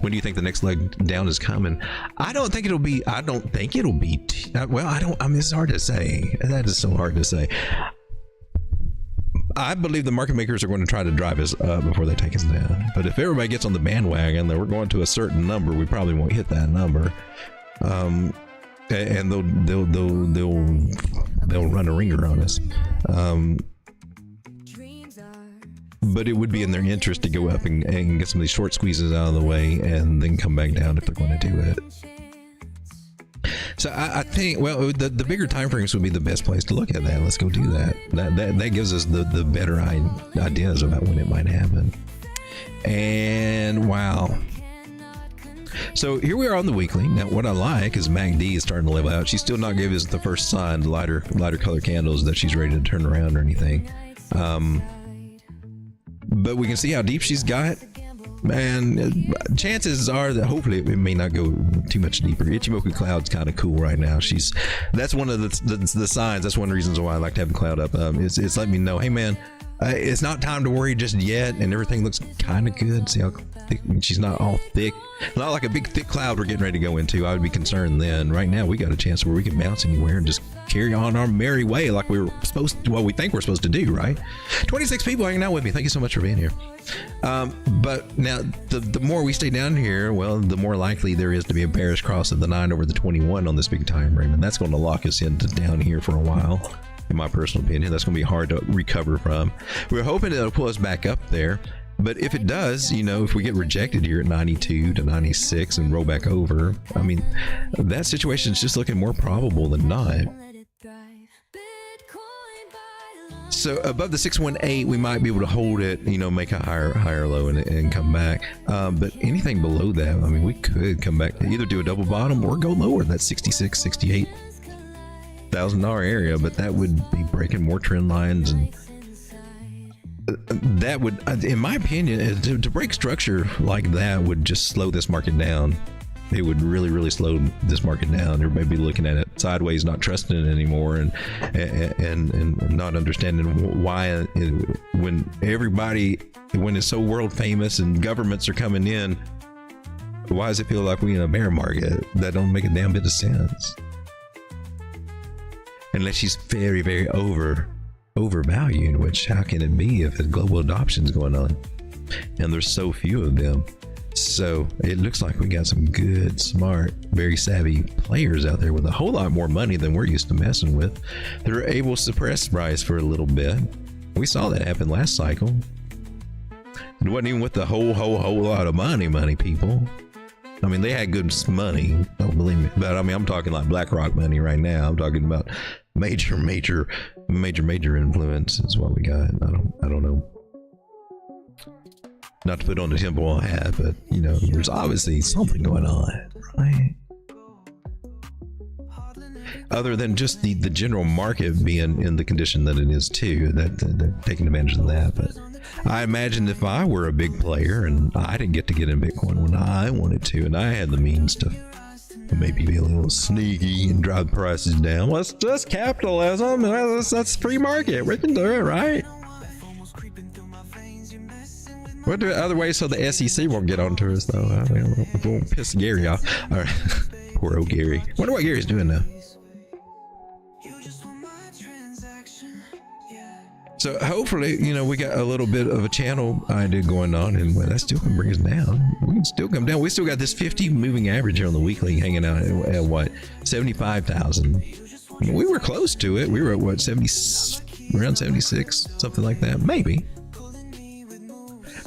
When do you think the next leg down is coming? I don't think it'll be. Well, I mean, it's hard to say. That is so hard to say. I believe the market makers are going to try to drive us up before they take us down. But if everybody gets on the bandwagon that we're going to a certain number, we probably won't hit that number. And they'll run a ringer on us. But it would be in their interest to go up and get some of these short squeezes out of the way and then come back down if they're going to do it. So I think, well, the bigger time frames would be the best place to look at that. Let's go do that. That gives us the better ideas about when it might happen. And wow. So here we are on the weekly. Now, what I like is MACD is starting to level out. She's still not giving us the first sign, the lighter color candles, that she's ready to turn around or anything. But we can see how deep she's got. Man, chances are that hopefully it may not go too much deeper. Ichimoku Cloud's kind of cool right now. That's one of the signs. That's one of the reasons why I like to have the cloud up. It's letting me know, hey man, it's not time to worry just yet, and everything looks kind of good. See how thick she's not all thick, not like a big thick cloud we're getting ready to go into. I would be concerned then. Right now we got a chance where we can bounce anywhere and just carry on our merry way like we were supposed to, well, we think we're supposed to do, right? 26 people hanging out with me. Thank you so much for being here. But now the more we stay down here, well, the more likely there is to be a bearish cross of the 9 over the 21 on this big time frame, and that's going to lock us into down here for a while. In my personal opinion, that's going to be hard to recover from. We're hoping it'll pull us back up there, but if it does, you know, if we get rejected here at 92 to 96 and roll back over, I mean, that situation is just looking more probable than not. So above the 618, we might be able to hold it, you know, make a higher low and come back. But anything below that, I mean, we could come back to either do a double bottom or go lower. That's 66, 68. $1,000 area, but that would be breaking more trend lines, and that would, in my opinion, to break structure like that would just slow this market down. It would really slow this market down. Everybody be looking at it sideways, not trusting it anymore, and not understanding why when it's so world famous and governments are coming in, why does it feel like we in a bear market? That don't make a damn bit of sense. Unless she's very overvalued, which how can it be if a global adoption is going on and there's so few of them? So it looks like we got some good, smart, very savvy players out there with a whole lot more money than we're used to messing with. They're able to suppress price for a little bit. We saw that happen last cycle. It wasn't even with the whole lot of money people. I mean, they had good money, don't believe me, but I mean, I'm talking like BlackRock money right now. I'm talking about major influence is what we got. I don't know. Not to put on the tinfoil hat, but you know, there's obviously something going on, right? Other than just the general market being in the condition that it is too, that they're taking advantage of that. But I imagine if I were a big player and I didn't get in Bitcoin when I wanted to, and I had the means to maybe be a little sneaky and drive prices down. Well, it's just capitalism. That's free market. We can do it, right? We'll do it other ways so the SEC won't get onto us, though. I mean, we won't piss Gary off. All right. Poor old Gary. Wonder what Gary's doing now. So hopefully, you know, we got a little bit of a channel idea going on, and that still can bring us down. We can still come down. We still got this 50 moving average here on the weekly hanging out at what, 75,000. We were close to it. We were at what, 70, around 76, something like that, maybe.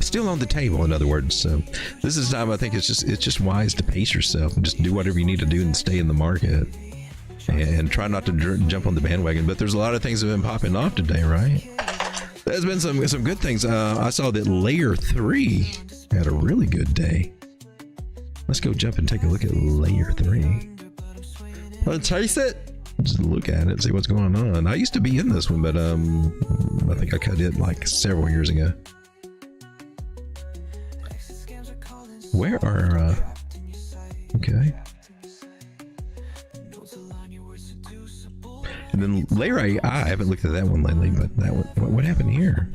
Still on the table, in other words. So this is time I think it's just wise to pace yourself and just do whatever you need to do and stay in the market. And try not to jump on the bandwagon. But there's a lot of things that have been popping off today, right? There's been some good things. I saw that Layer 3 had a really good day. Let's go jump and take a look at Layer 3. Let's taste it. Just look at it, see what's going on. I used to be in this one, but I think I cut it like several years ago. Where are okay. And then Layer AI, I haven't looked at that one lately, but that one, what happened here?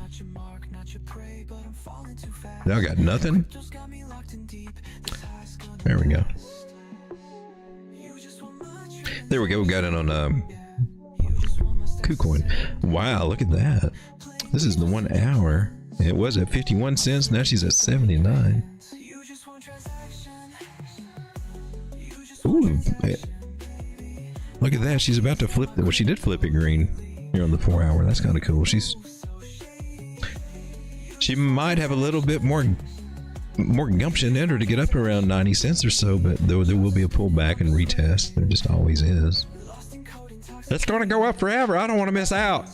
Now I got nothing. There we go. There we go. We got it on KuCoin. Wow, look at that. This is the 1 hour. It was at 51 cents. Now she's at 79. Ooh. Look at that. She's about to flip it. Well, she did flip it green here on the 4 hour. That's kind of cool. She might have a little bit more gumption in her to get up around 90 cents or so, but there will be a pullback and retest. There just always is. It's going to go up forever. I don't want to miss out.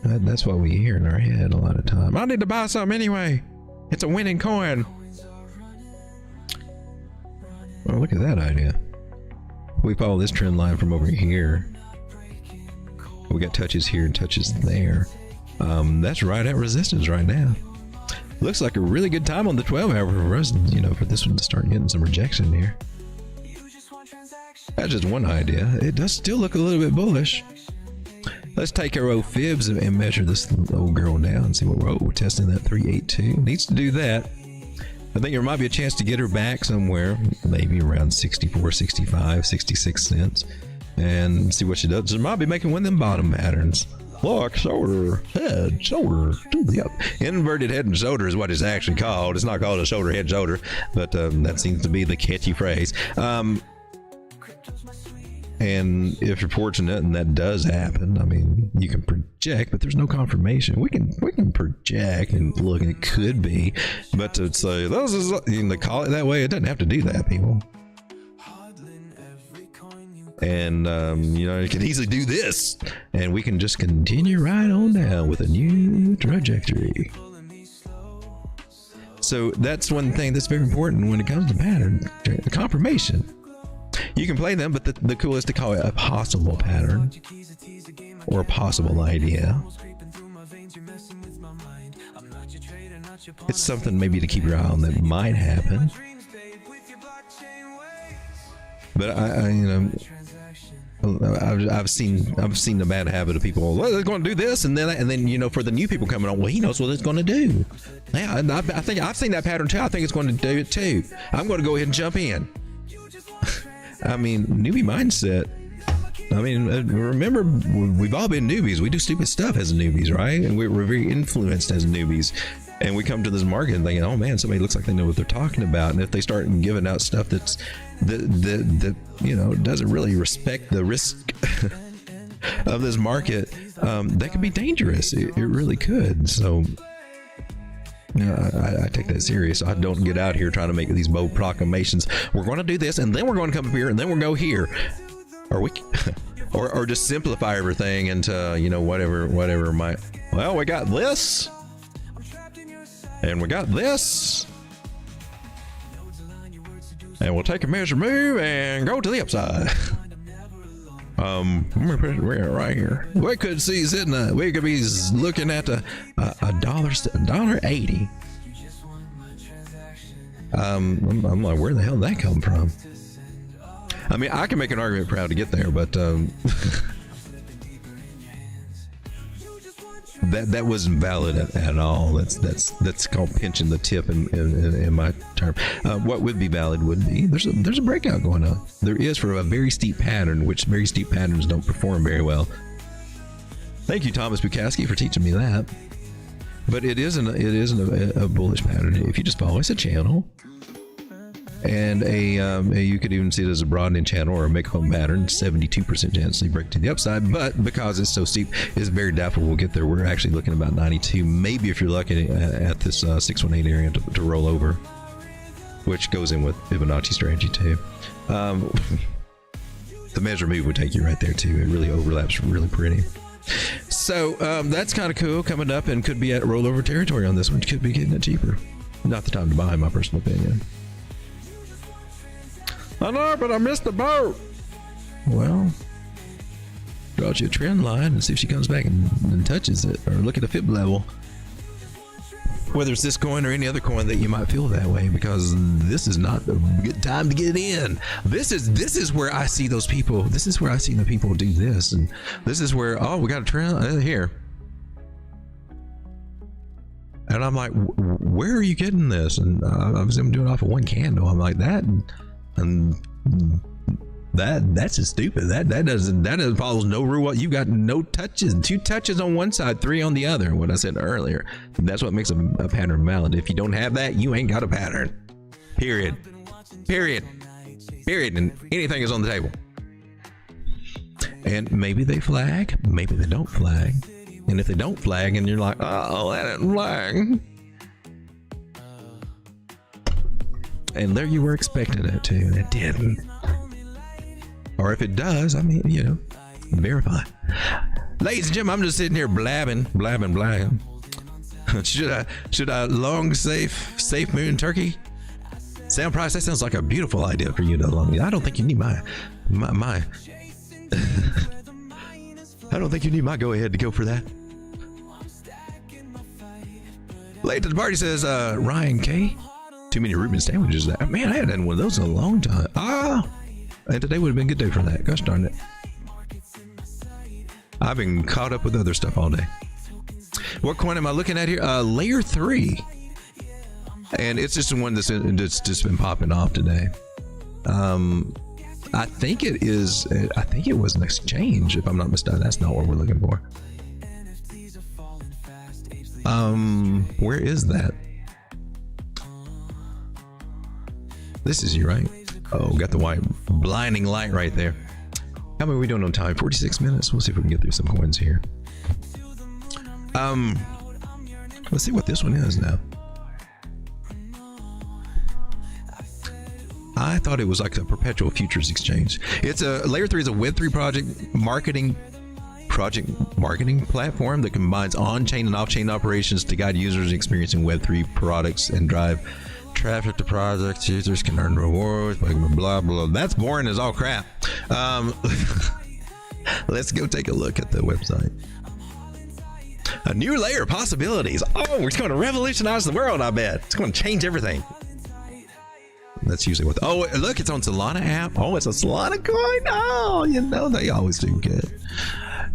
That's what we hear in our head a lot of time. I need to buy something anyway. It's a winning coin. Well, look at that idea. We follow this trend line from over here. We got touches here and touches there. That's right at resistance right now. Looks like a really good time on the 12 hour for us, you know, for this one to start getting some rejection here. That's just one idea. It does still look a little bit bullish. Let's take our old fibs and measure this old girl down and see what we're testing. That 382 needs to do that. I think there might be a chance to get her back somewhere, maybe around 64, 65, 66 cents, and see what she does. She might be making one of them bottom patterns. Look, shoulder, head, shoulder, to the up. Inverted head and shoulder is what it's actually called. It's not called a shoulder, head, shoulder, but that seems to be the catchy phrase. And if you're fortunate and that does happen, I mean, you can project, but there's no confirmation. We can project and look, it could be, but to say those is, you know, call it that way, it doesn't have to do that, people. And you know, you can easily do this, and we can just continue right on down with a new trajectory. So that's one thing that's very important when it comes to pattern confirmation. You can play them, but the coolest to call it a possible pattern or a possible idea. It's something maybe to keep your eye on that might happen. But I you know, I've seen the bad habit of people. Well, they're going to do this, and then you know, for the new people coming on, well, he knows what it's going to do. Yeah, I think I've seen that pattern too. I think it's going to do it too. I'm going to go ahead and jump in. I mean, newbie mindset. I mean, remember, we've all been newbies. We do stupid stuff as newbies, right? And we're very influenced as newbies. And we come to this market and thinking, oh man, somebody looks like they know what they're talking about. And if they start giving out stuff that you know, doesn't really respect the risk of this market, that could be dangerous. It really could. So I take that serious. I don't get out here trying to make these bold proclamations. We're going to do this, and then we're going to come up here, and then we'll go here, or just simplify everything into, you know, whatever might. Well, we got this, and we got this, and we'll take a measure move and go to the upside. Let me put it right here. We could see sitting. We could be looking at $1.80. I'm like, where the hell did that come from? I mean, I can make an argument proud to get there, but that wasn't valid at all. That's called pinching the tip in my term. What would be valid would be there's a breakout going on. There is for a very steep pattern, which very steep patterns don't perform very well. Thank you, Thomas Bukowski, for teaching me that. But it isn't a bullish pattern if you just follow. It's a channel. And you could even see it as a broadening channel or a make home pattern. 72% chance they break to the upside, but because it's so steep, it's very doubtful we'll get there. We're actually looking about 92, maybe if you're lucky at this 618 area to roll over, which goes in with Fibonacci strategy too. The measure move would take you right there too. It really overlaps really pretty. So that's kind of cool coming up, and could be at rollover territory on this one. Could be getting it cheaper. Not the time to buy, in my personal opinion. I know, but I missed the boat. Well, draw you a trend line and see if she comes back and touches it, or look at the fib level. Whether it's this coin or any other coin that you might feel that way, because this is not a good time to get in. This is where I see those people. This is where I see the people do this, and this is where, oh, we got a trend here. And And I'm like, where are you getting this? And obviously I'm doing it off of one candle. I'm like, that's just stupid. That doesn't follow no rule. You got no touches, 2 touches on one side, 3 on the other. What I said earlier. That's what makes a pattern valid. If you don't have that, you ain't got a pattern. Period. And anything is on the table. And maybe they flag, maybe they don't flag. And if they don't flag, and you're like, oh, that didn't flag. And there you were expecting it to, and it didn't. Or if it does, I mean, you know, verify. Ladies and gentlemen, I'm just sitting here blabbing. Should I long safe moon turkey? Sound price, that sounds like a beautiful idea for you to long. I don't think you need my I don't think you need my go ahead to go for that. Late to the party says Ryan K. Too many Reuben sandwiches. Man, I hadn't had one of those in a long time. And today would have been a good day for that. Gosh darn it. I've been caught up with other stuff all day. What coin am I looking at here? Layer 3. And it's just the one that's just been popping off today. I think it is. I think it was an exchange, if I'm not mistaken. That's not what we're looking for. Where is that? This is you, right? Oh, got the white blinding light right there. How many are we doing on time? 46 minutes. We'll see if we can get through some coins here. Let's see what this one is now. I thought it was like a perpetual futures exchange. It's a Layer 3 is a Web3 project marketing platform that combines on-chain and off-chain operations to guide users experiencing Web3 products and drive traffic to projects. Users can earn rewards, blah, blah, blah, blah. That's boring as all crap. Let's go take a look at the website. A new layer of possibilities. Oh, it's going to revolutionize the world, I bet. It's going to change everything. That's usually what. Oh, look, it's on Solana app. Oh, it's a Solana coin. Oh, you know, they always do good.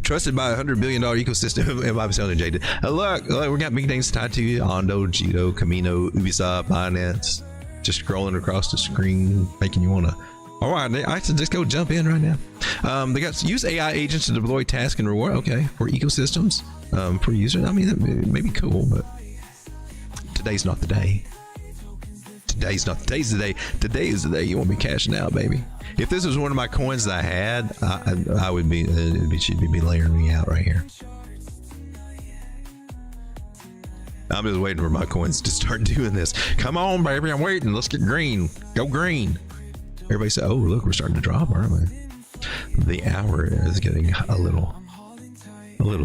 Trusted by $100 billion ecosystem. If I'm sounding jaded. Look, we got big names tied to you. Ondo, Jito, Camino, Ubisoft, Binance. Just scrolling across the screen, making you want to. All right, I should just go jump in right now. They got use AI agents to deploy task and reward. Okay, for ecosystems, for users. I mean, that may be cool, but today's not the day. Today's the day. Today is the day you won't be cashing out, baby. If this was one of my coins that I had, I would be. She'd be layering me out right here. I'm just waiting for my coins to start doing this. Come on, baby, I'm waiting. Let's get green. Go green. Everybody said, "Oh, look, we're starting to drop, aren't we?" The hour is getting a little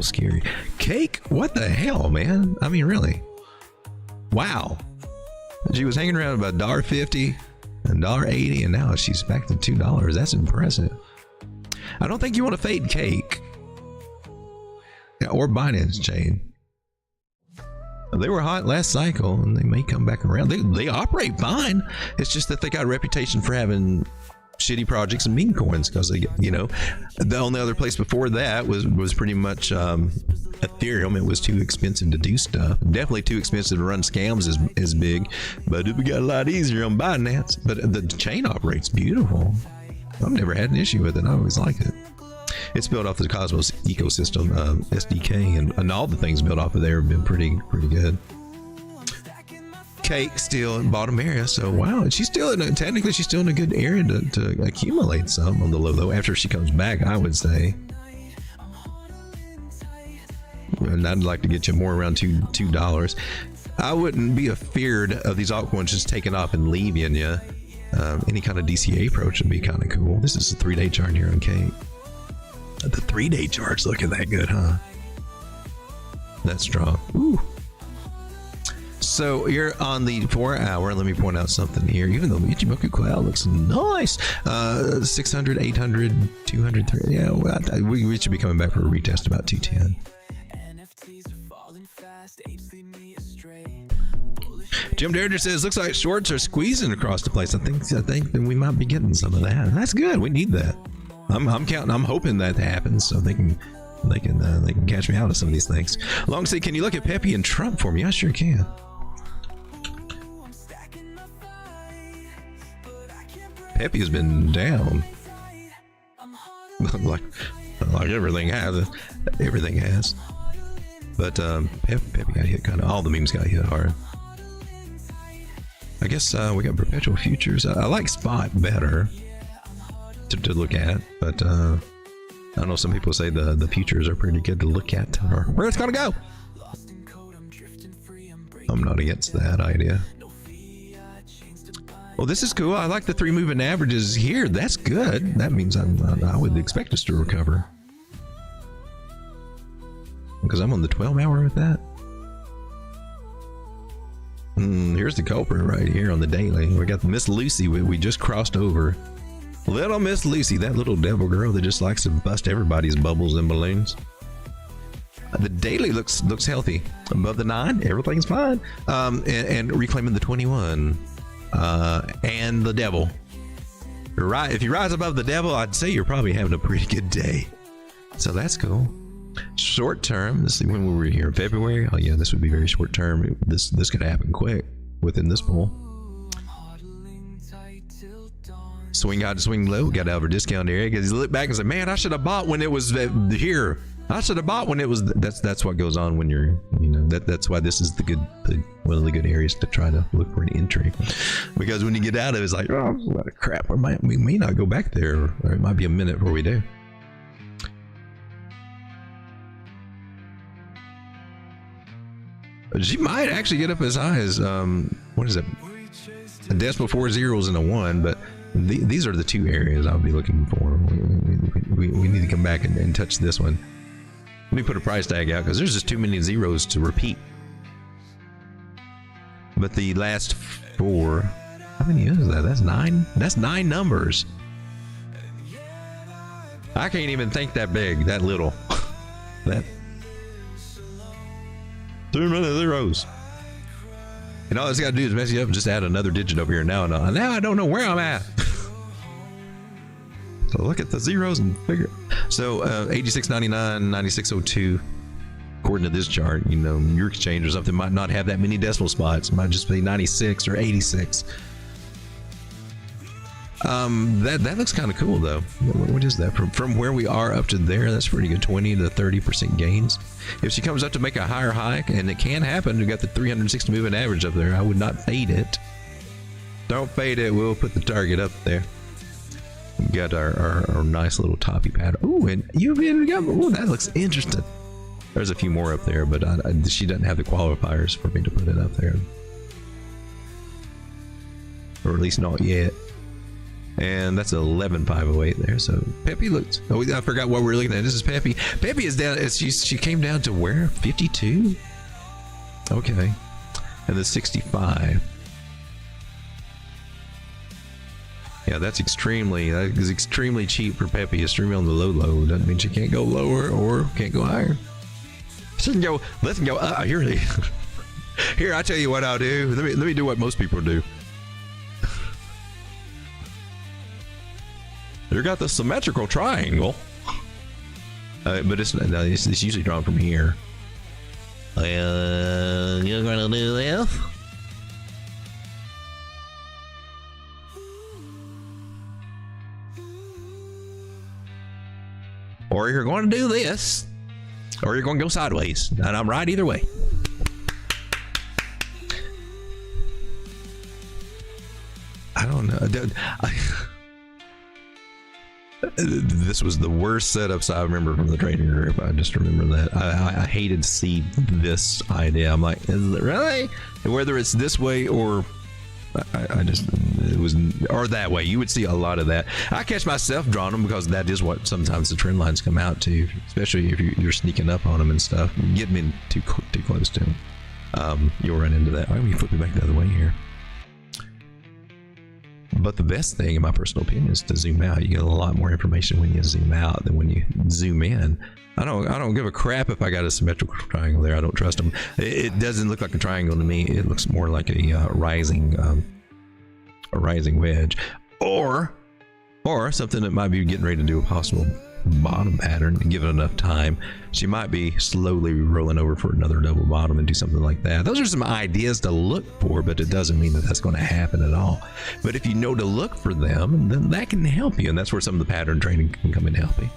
scary. Cake? What the hell, man? I mean, really? Wow. She was hanging around about $1.50 and $1.80, and now she's back to $2. That's impressive. I don't think you want to fade Cake or Binance Chain. They were hot last cycle, and they may come back around. They operate fine. It's just that they got a reputation for having shitty projects and meme coins, because they, you know, the only other place before that was pretty much Ethereum. It was too expensive to do stuff. Definitely too expensive to run scams is big, but we got a lot easier on Binance. But the chain operates beautiful. I've never had an issue with it. I always liked it. It's built off the Cosmos ecosystem, SDK, and all the things built off of there have been pretty good. Cake still in bottom area, so wow, and she's still technically she's still in a good area to accumulate some on the low though. After she comes back, I would say. And I'd like to get you more around $2. I wouldn't be afeared of these altcoins just taking off and leaving you. Any kind of DCA approach would be kind of cool. This is a 3-day chart here on Cake. The 3-day chart's looking that good, huh? That's strong. Ooh. So you're on the 4-hour. Let me point out something here. Even though Ichimoku Cloud looks nice, 600, 800, 200, 300. Yeah, well, we should be coming back for a retest about 210. Jim Derringer says, looks like shorts are squeezing across the place. I think that we might be getting some of that. That's good. We need that. I'm counting. I'm hoping that happens so they can they can catch me out of some of these things. Long say, can you look at Pepe and Trump for me? I sure can. Pepe has been down, like everything has. Everything has. But Pepe got hit kind of. All the memes got hit hard. I guess we got perpetual futures. I like spot better to look at, but I know some people say the futures are pretty good to look at. Or where it's gonna go. I'm not against that idea. Well, this is cool. I like the 3 moving averages here. That's good. That means I would expect us to recover. Because I'm on the 12-hour with that. Here's the culprit right here on the daily. We got the Miss Lucy. We just crossed over. Little Miss Lucy, that little devil girl that just likes to bust everybody's bubbles and balloons. The daily looks healthy. Above the 9, everything's fine. And reclaiming the 21. And the devil. Right, if you rise above the devil, I'd say you're probably having a pretty good day. So that's cool. Short term, let's see when we were here in February. Oh yeah, this would be very short term. This could happen quick within this pool. Swing high to swing low, got out of our discount area because he looked back and said, man, I should have bought when it was here. I should have bought when it was. That's what goes on when you're, that's why this is one of the good areas to try to look for an entry, because when you get out of it, it's like, oh, what a crap. We may not go back there, or it might be a minute before we do. She might actually get up as high as what is it? A decimal 4 zeros and a 1, but these are the 2 areas I'll be looking for. We need to come back and touch this one. Let me put a price tag out because there's just too many zeros to repeat. But the last 4, how many is that? That's 9. That's 9 numbers. I can't even think that big, that little. That. Too many zeros. And all it's got to do is mess you up and just add another digit over here. Now I don't know where I'm at. So look at the zeros and figure. So 86.99, 96.02. According to this chart, your exchange or something might not have that many decimal spots. It might just be 96 or 86. That looks kind of cool though. What is that from where we are up to there? That's pretty good. 20 to 30% gains. If she comes up to make a higher hike, and it can happen, we got the 360 moving average up there. I would not fade it. Don't fade it. We'll put the target up there. We got our nice little toppy pattern. Ooh, and that looks interesting. There's a few more up there, but she doesn't have the qualifiers for me to put it up there, or at least not yet. And that's 11,508 there. So Pepe looks. Oh, I forgot what we're looking at. This is Pepe. Pepe is down. She came down to where? 52. Okay, and the 65. Yeah, that is extremely cheap for Pepe. Extremely on the low. Doesn't mean she can't go lower or can't go higher. She can go. Let's go. Here, I tell you what I'll do. Let me do what most people do. You got the symmetrical triangle, but it's usually drawn from here. You're gonna do this. Or you're going to do this, or you're going to go sideways, and I'm right either way. I don't know. This was the worst setups I remember from the trading group. I just remember that. I hated to see this idea. I'm like, is it really? And whether it's this way or or that way, you would see a lot of that. I catch myself drawing them because that is what sometimes the trend lines come out to, especially if you're sneaking up on them and stuff, getting in too close to them. You'll run into that. Let me flip it back the other way here. But the best thing, in my personal opinion, is to zoom out. You get a lot more information when you zoom out than when you zoom in. I don't give a crap if I got a symmetrical triangle there. I don't trust them. It doesn't look like a triangle to me. It looks more like a rising wedge, or something that might be getting ready to do a possible bottom pattern and give it enough time, she might be slowly rolling over for another double bottom and do something like that. Those are some ideas to look for, but it doesn't mean that that's going to happen at all. But if you know to look for them, then that can help you, and that's where some of the pattern trading can come in and help you.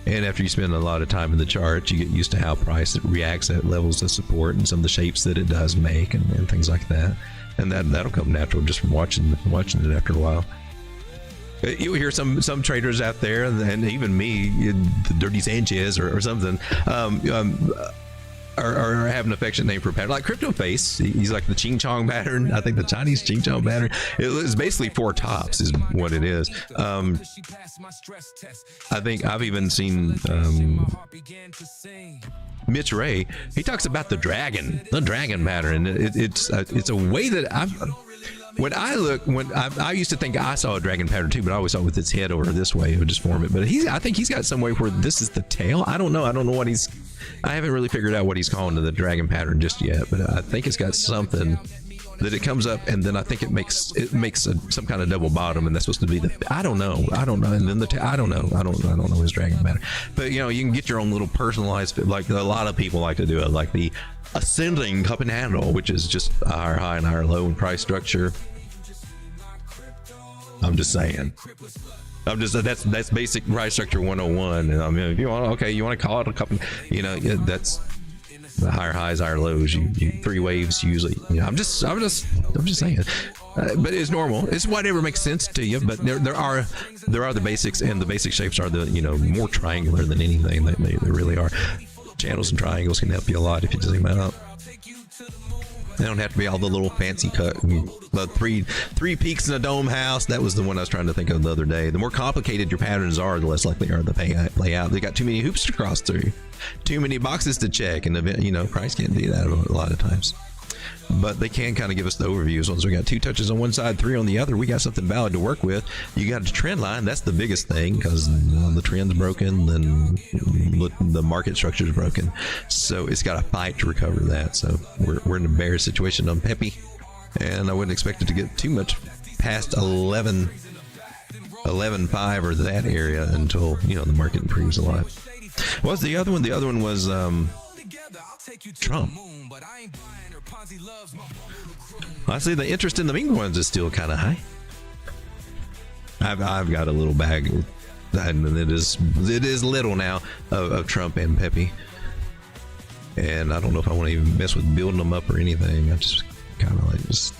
And after you spend a lot of time in the chart, you get used to how price reacts at levels of support and some of the shapes that it does make and things like that. And that'll come natural just from watching it after a while. You'll hear some traders out there, and even me, the Dirty Sanchez or something, are have an affectionate name for a pattern like Crypto Face. He's like the Ching Chong pattern. I think the Chinese Ching Chong pattern. It's basically 4 tops is what it is. I think I've even seen Mitch Ray. He talks about the dragon pattern. It's a way that I used to think I saw a dragon pattern too, but I always saw it with its head over this way. It would just form it. But I think he's got some way where this is the tail. I don't know what I haven't really figured out what he's calling the dragon pattern just yet, but I think it's got something that it comes up, and then I think it makes some kind of double bottom, and that's supposed to be I don't know, and then I don't know his dragon pattern. But you can get your own little personalized, like a lot of people like to do it, like the ascending cup and handle, which is just a higher high and higher low in price structure. I'm just saying. That's basic price structure 101. And I mean, if you want to call it a couple, that's the higher highs, higher lows. You 3 waves usually. I'm just saying. But it's normal. It's whatever makes sense to you. But there are the basics, and the basic shapes are the more triangular than anything. They really are. Channels and triangles can help you a lot if you zoom out. They don't have to be all the little fancy cut. The three peaks in a dome house. That was the one I was trying to think of the other day. The more complicated your patterns are, the less likely they are to play out. They got too many hoops to cross through, too many boxes to check, and price can't do that a lot of times. But they can kind of give us the overview. As long as we got 2 touches on one side, 3 on the other, we got something valid to work with. You got a trend line. That's the biggest thing, because the trend's broken, then the market structure is broken. So it's got to fight to recover that. So we're in a bear situation on Pepe, and I wouldn't expect it to get too much past 11.5 or that area until the market improves a lot. What's the other one? The other one was Trump. I see the interest in the meme ones is still kind of high. I've got a little bag, and it is little now of Trump and Pepe, and I don't know if I want to even mess with building them up or anything. I just kind of just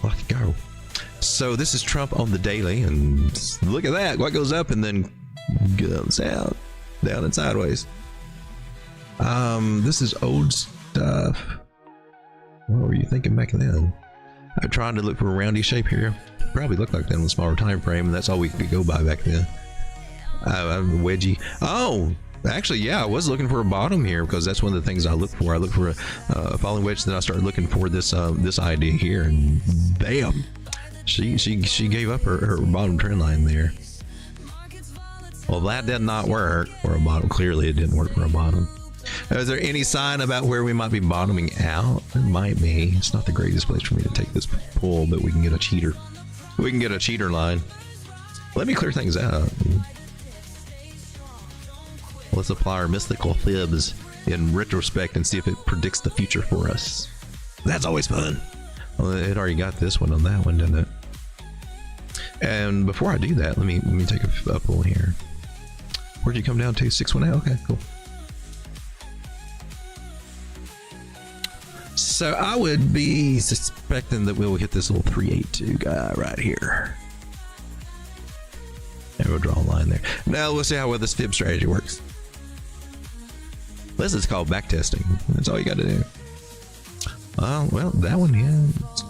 let it go. So this is Trump on the daily, and look at that. What goes up and then goes out, down and sideways. This is old stuff. What were you thinking back then? I'm trying to look for a roundy shape here. Probably looked like that on a smaller time frame, and that's all we could go by back then. I'm a wedgie. Oh, actually, yeah, I was looking for a bottom here, because that's one of the things I look for. I look for a falling wedge, then I started looking for this idea here, and bam, she gave up her bottom trend line there. Well, that did not work for a bottom. Clearly, it didn't work for a bottom. Is there any sign about where we might be bottoming out? It might be. It's not the greatest place for me to take this pull, but we can get a cheater. We can get a cheater line. Let me clear things out. Let's apply our mystical fibs in retrospect and see if it predicts the future for us. That's always fun. Well, it already got this one on that one, didn't it? And before I do that, let me take a pull here. Where'd you come down to? 618? Okay, cool. So I would be suspecting that we'll hit this little 382 guy right here. And we'll draw a line there. Now let's see how well this fib strategy works. This is called backtesting. That's all you got to do. Well, that one, yeah.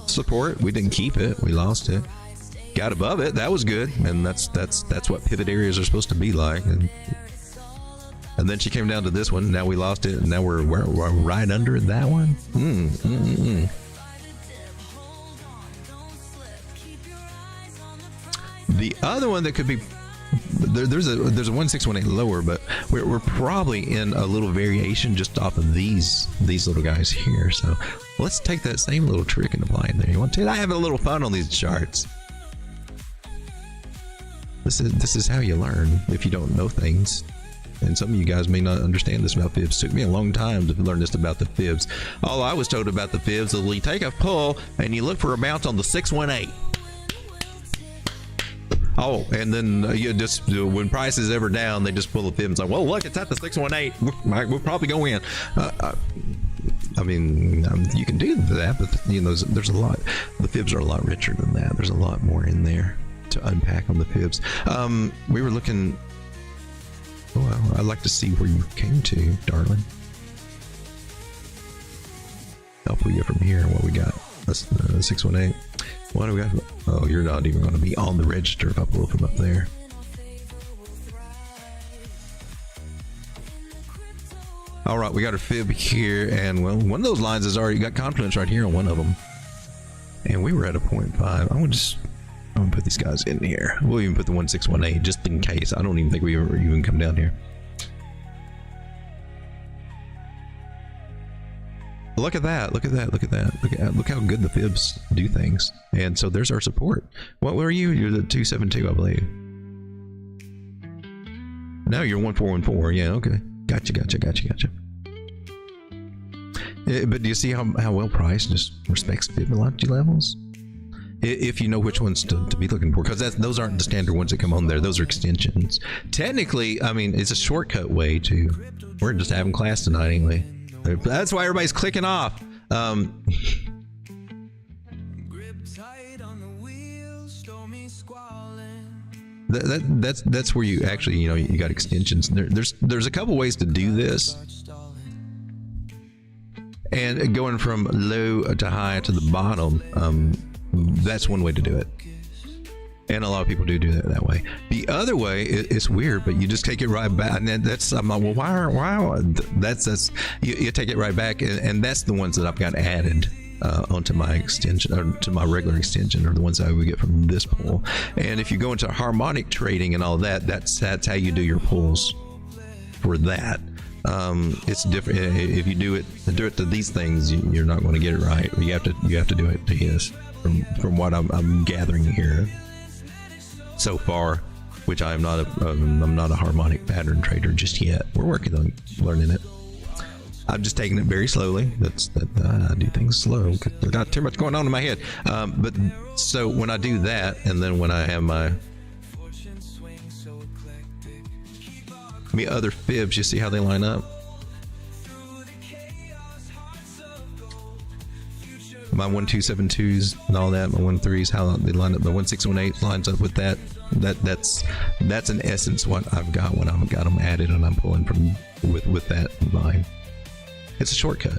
Support. We didn't keep it. We lost it. Got above it. That was good. And that's what pivot areas are supposed to be like. And then she came down to this one. Now we lost it, and now we're right under that one. The other one that could be there's a 1618 lower, but we're probably in a little variation just off of these little guys here. So let's take that same little trick and apply it there. You want to? I have a little fun on these charts. This is how you learn if you don't know things. And some of you guys may not understand this about fibs. It took me a long time to learn this about the fibs. All I was told about the fibs is you take a pull and you look for a bounce on the 618. Oh, and then you just, when price is ever down, they just pull the fib and say, well, look, it's at the 618. We'll probably go in. I mean, you can do that, but you know, there's a lot. The fibs are a lot richer than that. There's a lot more in there to unpack on the fibs. We were looking. Well, I'd like to see where you came to, darling. I'll pull you from here. What we got? That's 618. What do we got? Oh, you're not even going to be on the register if I pull from up there. All right, we got our fib here, and well, one of those lines has already got confidence right here on one of them, and we were at a 0.5. I'm gonna put these guys in here. We'll even put the 1618 just in case. I don't even think we ever even come down here. Look at that! Look at that! Look at that! Look how good the fibs do things. And so there's our support. What were you? You're the 272, I believe. No, you're 1414. Yeah, okay. Gotcha. But do you see how well priced just respects Fibonacci levels? If you know which ones to be looking for, because those aren't the standard ones that come on there. Those are extensions. Technically, I mean, it's a shortcut way to. We're just having class tonight, ain't we? That's why everybody's clicking off. That's where you actually, you know, you got extensions. There's a couple ways to do this. And going from low to high to the bottom, that's one way to do it, and a lot of people do that way. The other way, it's weird, but you just take it right back, and that's I'm like, well, why? That's you take it right back, and that's the ones that I've got added onto my extension, or to my regular extension, or the ones that I would get from this pool. And if you go into harmonic trading and all that, that's how you do your pulls for that. It's different. If you do it to these things, you're not going to get it right. You have to do it to his. From what I'm gathering here so far, which I'm not a harmonic pattern trader just yet. We're working on learning it. I'm just taking it very slowly. I do things slow because I've got too much going on in my head. But so when I do that, and then when I have my other fibs, you see how they line up. My 1272s and all that, my 13s, how they line up. The 1618 lines up with that. That's in essence what I've got when I've got them added, and I'm pulling from with that in mind. It's a shortcut,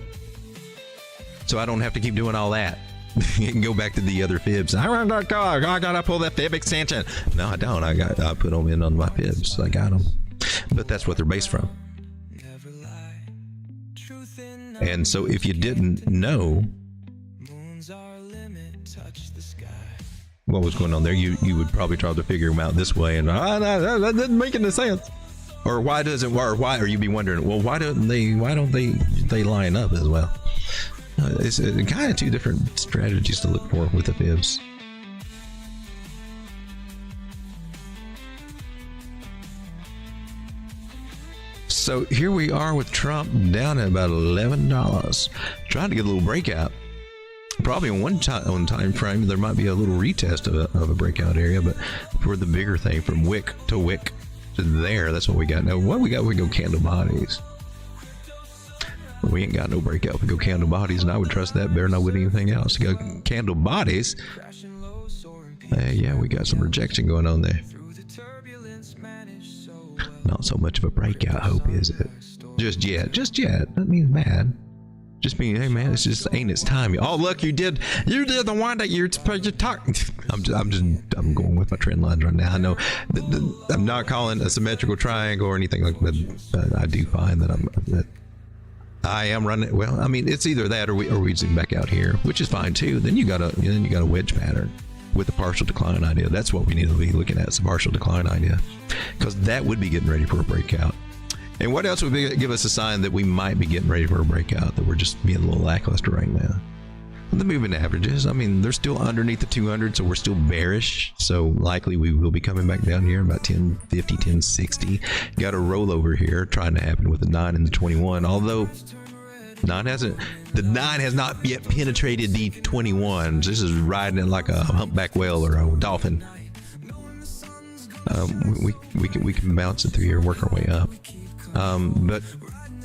so I don't have to keep doing all that. You can go back to the other fibs. I gotta pull that fib extension. No, I don't. I put them in on my fibs. I got them, but that's what they're based from. And so if you didn't know what was going on there, you would probably try to figure them out this way, and that doesn't make any sense. Or why doesn't, or you'd be wondering, well, why don't they line up as well? It's kind of two different strategies to look for with the fibs. So here we are with Trump down at about $11, trying to get a little breakout. Probably on time frame there might be a little retest of a breakout area, but for the bigger thing from wick to wick to there, that's what we got. Now what we go candle bodies. We ain't got no breakout. We go candle bodies, and I would trust that better than I would anything else. To go candle bodies, yeah, we got some rejection going on there. Not so much of a breakout hope, is it? Just yet. That means bad. Just being, hey man, it's just ain't its time. Oh look, you did the one that you're supposed to talk. I'm going with my trend lines right now. I know I'm not calling a symmetrical triangle or anything like that, but I do find that I am running. Well, I mean, it's either that or we zoom back out here, which is fine too. Then you got a wedge pattern with a partial decline idea. That's what we need to be looking at. It's a partial decline idea. because that would be getting ready for a breakout. And what else would give us a sign that we might be getting ready for a breakout, that we're just being a little lackluster right now? The moving averages, I mean, they're still underneath the 200, so we're still bearish. So likely we will be coming back down here about 1050, 1060. Got a rollover here trying to happen with the 9 and the 21, although the 9 has not yet penetrated the 21s. This is riding it like a humpback whale or a dolphin. We can bounce it through here and work our way up. But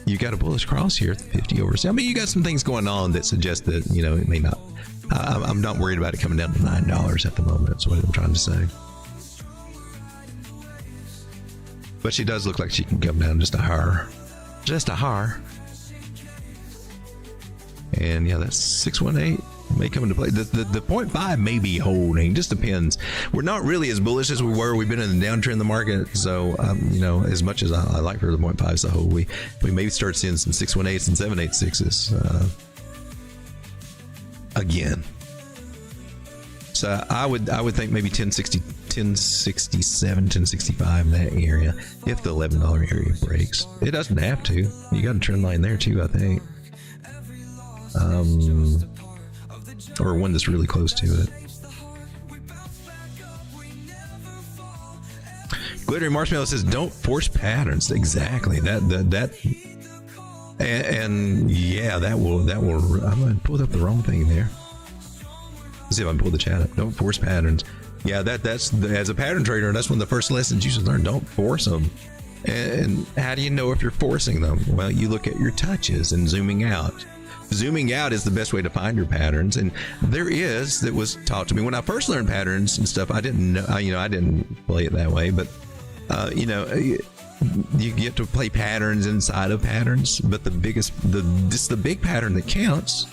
you got a bullish cross here, 50 over. I mean, you got some things going on that suggest that, you know, it may not. I'm not worried about it coming down to $9 at the moment. That's what I'm trying to say. But she does look like she can come down just a hair. Just a hair. And yeah, that's 618 may come into play. The 0.5 may be holding, just depends. We're not really as bullish as we were. We've been in the downtrend in the market, so you know, as much as I like for the 0.5s to hold, we may start seeing some 618s and 786s again. So I would think maybe 1060, 1067, 1065, that area, if the $11 area breaks. It doesn't have to. You got a trend line there too, I think. Or one that's really close to it. Glittering Marshmallow says, "Don't force patterns." Exactly. And yeah, that will. I'm gonna pull up the wrong thing there. Let's see if I can pull the chat up. Don't force patterns. Yeah, that's as a pattern trader, that's one of the first lessons you should learn. Don't force them. And how do you know if you're forcing them? Well, you look at your touches and zooming out. Zooming out is the best way to find your patterns, and that was taught to me when I first learned patterns and stuff. I didn't know, I didn't play it that way, but you get to play patterns inside of patterns. But the big pattern that counts.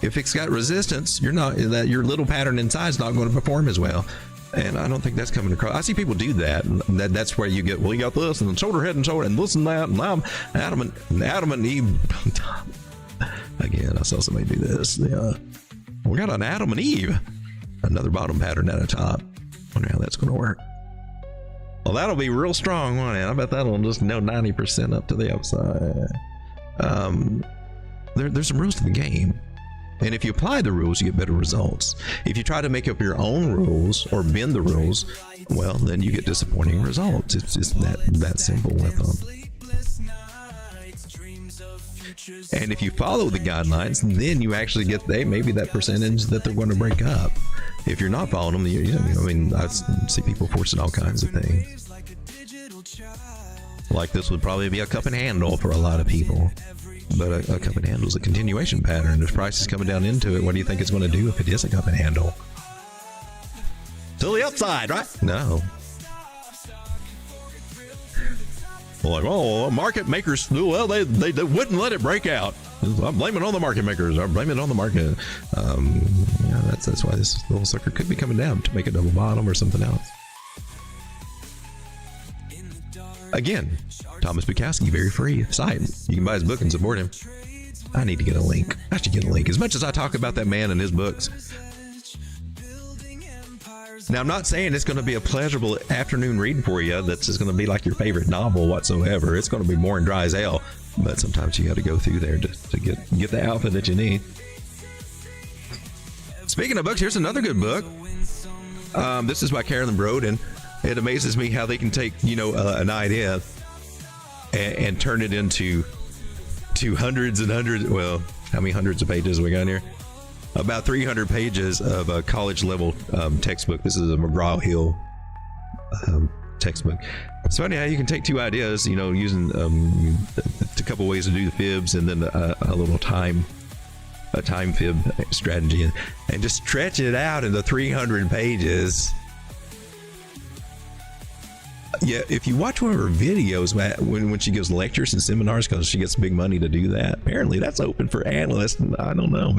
If it's got resistance, your little pattern inside is not going to perform as well. And I don't think that's coming across. I see people do that. That's where you get, well, you got this and shoulder, head, and shoulder, and this and that, and I'm Adam and Eve. Again, I saw somebody do this. We got an Adam and Eve, another bottom pattern at a top. Wonder how that's going to work. Well, that'll be real strong, won't it? I bet that'll just 90% up to the upside. There's some rules to the game, and if you apply the rules, you get better results. If you try to make up your own rules or bend the rules, well, then you get disappointing results. It's just that simple with them. And if you follow the guidelines, then you actually get maybe that percentage that they're going to break up. If you're not following them, I see people forcing all kinds of things. Like this would probably be a cup and handle for a lot of people. But a cup and handle is a continuation pattern. If price is coming down into it, what do you think it's going to do if it is a cup and handle? To the upside, right? No. Like, oh, market makers, well, they wouldn't let it break out. I'm blaming it on the market makers. I'm blaming it on the market. Yeah, that's why this little sucker could be coming down to make a double bottom or something else. Again, Thomas Bukowski, very free site. You can buy his book and support him. I need to get a link. I should get a link. As much as I talk about that man and his books. Now, I'm not saying it's going to be a pleasurable afternoon read for you that's just going to be like your favorite novel whatsoever. It's going to be more and dry as hell. But sometimes you got to go through there to get the alpha that you need. Speaking of books, here's another good book. This is by Carolyn Broden. It amazes me how they can take, an idea and turn it into hundreds and hundreds. Well, how many hundreds of pages we got here? About 300 pages of a college level textbook. This is a McGraw-Hill textbook. It's funny how you can take two ideas, using a couple ways to do the fibs and then a little time fib strategy and just stretch it out into 300 pages. Yeah, if you watch one of her videos when she gives lectures and seminars, because she gets big money to do that, apparently that's open for analysts. I don't know.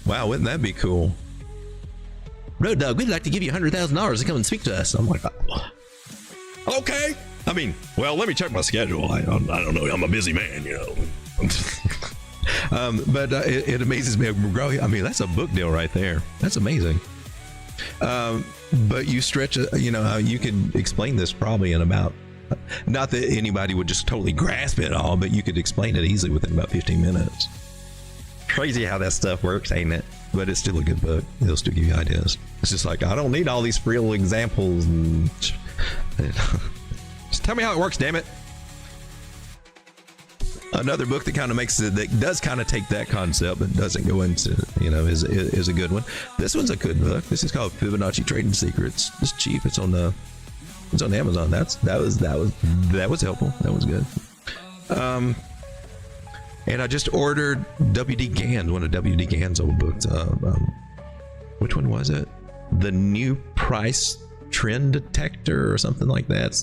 Wow, wouldn't that be cool? Road Dog, we'd like to give you $100,000 to come and speak to us. I'm like, okay. I mean, well, let me check my schedule. I don't know. I'm a busy man, But it amazes me. I mean, that's a book deal right there. That's amazing. But you stretch it, you could explain this probably in about, not that anybody would just totally grasp it all, but you could explain it easily within about 15 minutes. Crazy how that stuff works, ain't it? But it's still a good book. It'll still give you ideas. It's just like, I don't need all these real examples. And just tell me how it works, damn it. Another book that kind of makes it, that does kind of take that concept but doesn't go into, is a good one. This one's a good book. This is called Fibonacci Trading Secrets. It's cheap. It's on Amazon. That was helpful. That was good. And I just ordered W.D. Gann's, one of W.D. Gann's old books. Which one was it? The New Price Trend Detector or something like that.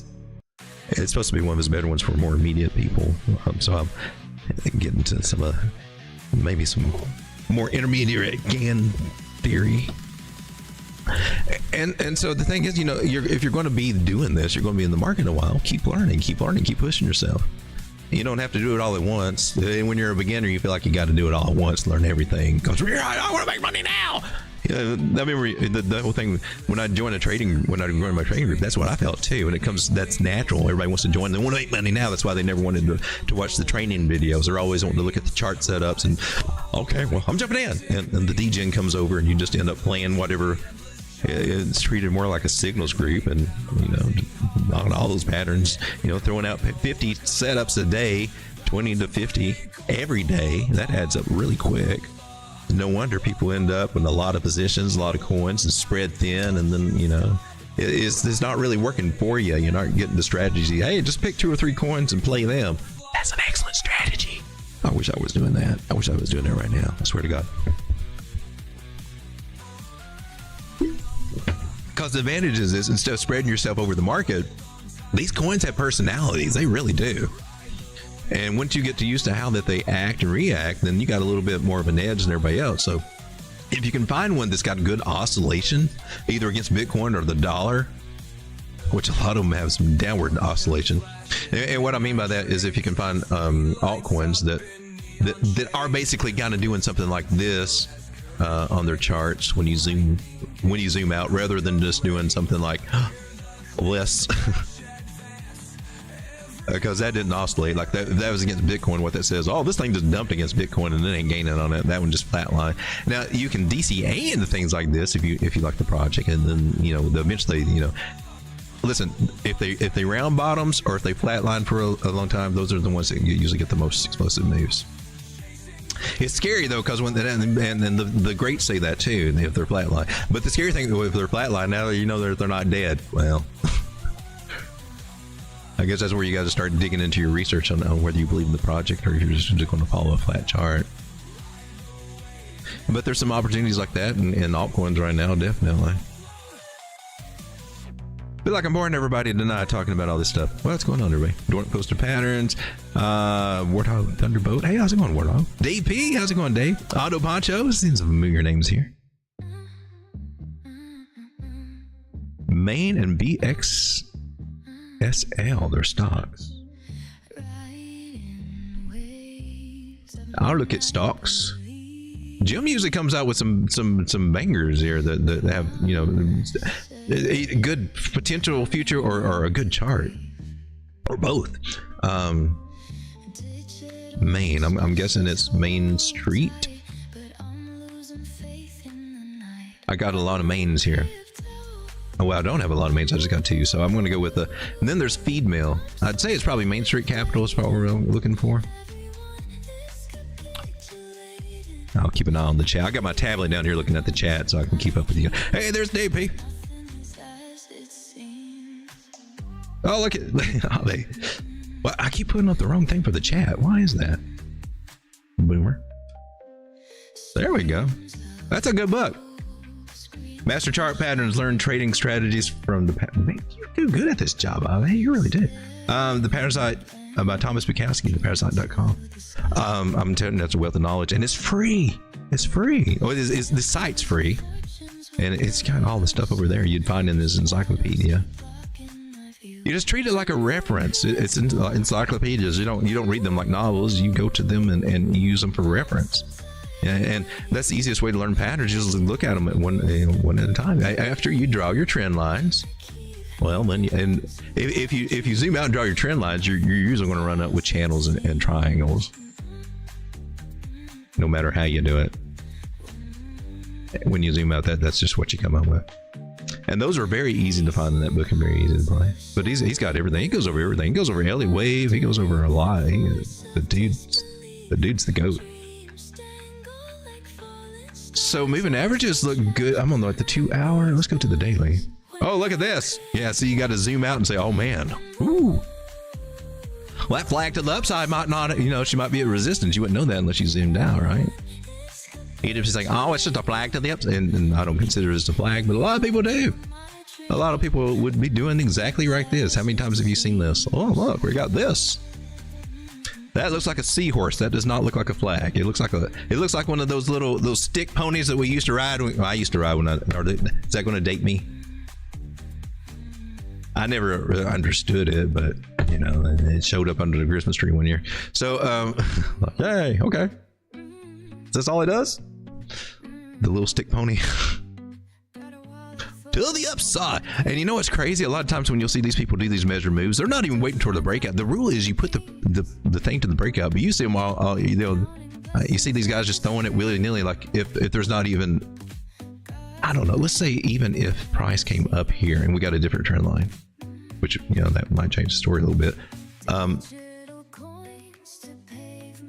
It's supposed to be one of his better ones for more immediate people. So I'm getting to maybe some more intermediate Gann theory. And so the thing is, if you're going to be doing this, you're going to be in the market a while. Keep learning, keep pushing yourself. You don't have to do it all at once. When you're a beginner, you feel like you got to do it all at once, learn everything. Because I want to make money now. I remember the whole thing when I joined my trading group. That's what I felt too. And that's natural. Everybody wants to join. They want to make money now. That's why they never wanted to watch the training videos. They're always wanting to look at the chart setups and okay, well, I'm jumping in. And the DGen comes over, and you just end up playing whatever. It's treated more like a signals group, and on all those patterns, throwing out 50 setups a day, 20 to 50 every day. That adds up really quick. No wonder people end up in a lot of positions, a lot of coins, and spread thin, and then it's not really working for you. You're not getting the strategy. Hey, just pick 2 or 3 coins and play them. That's an excellent strategy. I wish I was doing that. I wish I was doing it right now. I swear to God. Because the advantage is this: instead of spreading yourself over the market, these coins have personalities. They really do. And once you get used to how that they act and react, then you got a little bit more of an edge than everybody else. So if you can find one that's got good oscillation, either against Bitcoin or the dollar, which a lot of them have some downward oscillation. And what I mean by that is if you can find altcoins that are basically kind of doing something like this on their charts when you zoom out, rather than just doing something like less. Because that didn't oscillate like that. That was against Bitcoin. What that says, this thing just dumped against Bitcoin and it ain't gaining on it. That one just flatline. Now you can DCA into things like this if you like the project, and then eventually listen, if they round bottoms or if they flatline for a long time, those are the ones that usually get the most explosive moves. It's scary though, because and the greats say that too if they're flatline. But the scary thing, if they're flatline, now they're not dead. Well. I guess that's where you got to start digging into your research on whether you believe in the project or if you're just going to follow a flat chart. But there's some opportunities like that in altcoins right now, definitely. But like, I'm boring everybody tonight talking about all this stuff. What's going on, everybody? Dork Poster Patterns, Warthog Thunderbolt. Hey, how's it going, Warthog? Dave P, how's it going, Dave? Auto Poncho, seeing some familiar names here. Main and BX. SL, their stocks. I'll look at stocks. Jim usually comes out with some bangers here that have a good potential future or a good chart, or both. Main, I'm guessing it's Main Street. I got a lot of mains here. Oh, well, I don't have a lot of mains. I just got 2, so I'm going to go with and then there's Feed Mill. I'd say it's probably Main Street Capital is what we're looking for. I'll keep an eye on the chat. I got my tablet down here looking at the chat so I can keep up with you. Hey, there's Dave P. Oh, look at well, I keep putting up the wrong thing for the chat. Why is that? Boomer. There we go. That's a good book. Master Chart Patterns, learn trading strategies from the pattern. Man, you do good at this job, Bob. Hey, you really did. The Pattern Site by Thomas Bukowski, thepatternSite.com. I'm telling you, that's a wealth of knowledge, and it's free. It's free. Oh, the site's free, and it's got all the stuff over there you'd find in this encyclopedia. You just treat it like a reference. It's encyclopedias. You don't read them like novels. You go to them and use them for reference. And that's the easiest way to learn patterns. Just look at them at one at a time. After you draw your trend lines, well, then if you zoom out and draw your trend lines, you're usually going to run up with channels and triangles, no matter how you do it. When you zoom out, that's just what you come up with. And those are very easy to find in that book and very easy to play. But he's got everything. He goes over everything. He goes over Elliott Wave. He goes over a lot. The dude's the GOAT. So moving averages look good. I'm on the 2 hour. Let's go to the daily. Oh, look at this. Yeah, so you got to zoom out and say, oh man, ooh. Well, that flag to the upside might not, she might be at resistance. You wouldn't know that unless you zoomed out, right? Even if it's like, oh, it's just a flag to the upside. And I don't consider it as a flag, but a lot of people do. A lot of people would be doing exactly like this. How many times have you seen this? Oh, look, we got this. That looks like a seahorse. That does not look like a flag. It looks like one of those stick ponies that we used to ride. I used to ride is that going to date me? I never really understood it, but it showed up under the Christmas tree one year. So, hey, okay. Is this all it does? The little stick pony. To the upside. And you know what's crazy? A lot of times when you'll see these people do these measure moves, they're not even waiting toward the breakout. The rule is you put the thing to the breakout, but you see them all, you see these guys just throwing it willy-nilly, like if there's not even, I don't know, let's say even if price came up here and we got a different trend line, which, that might change the story a little bit.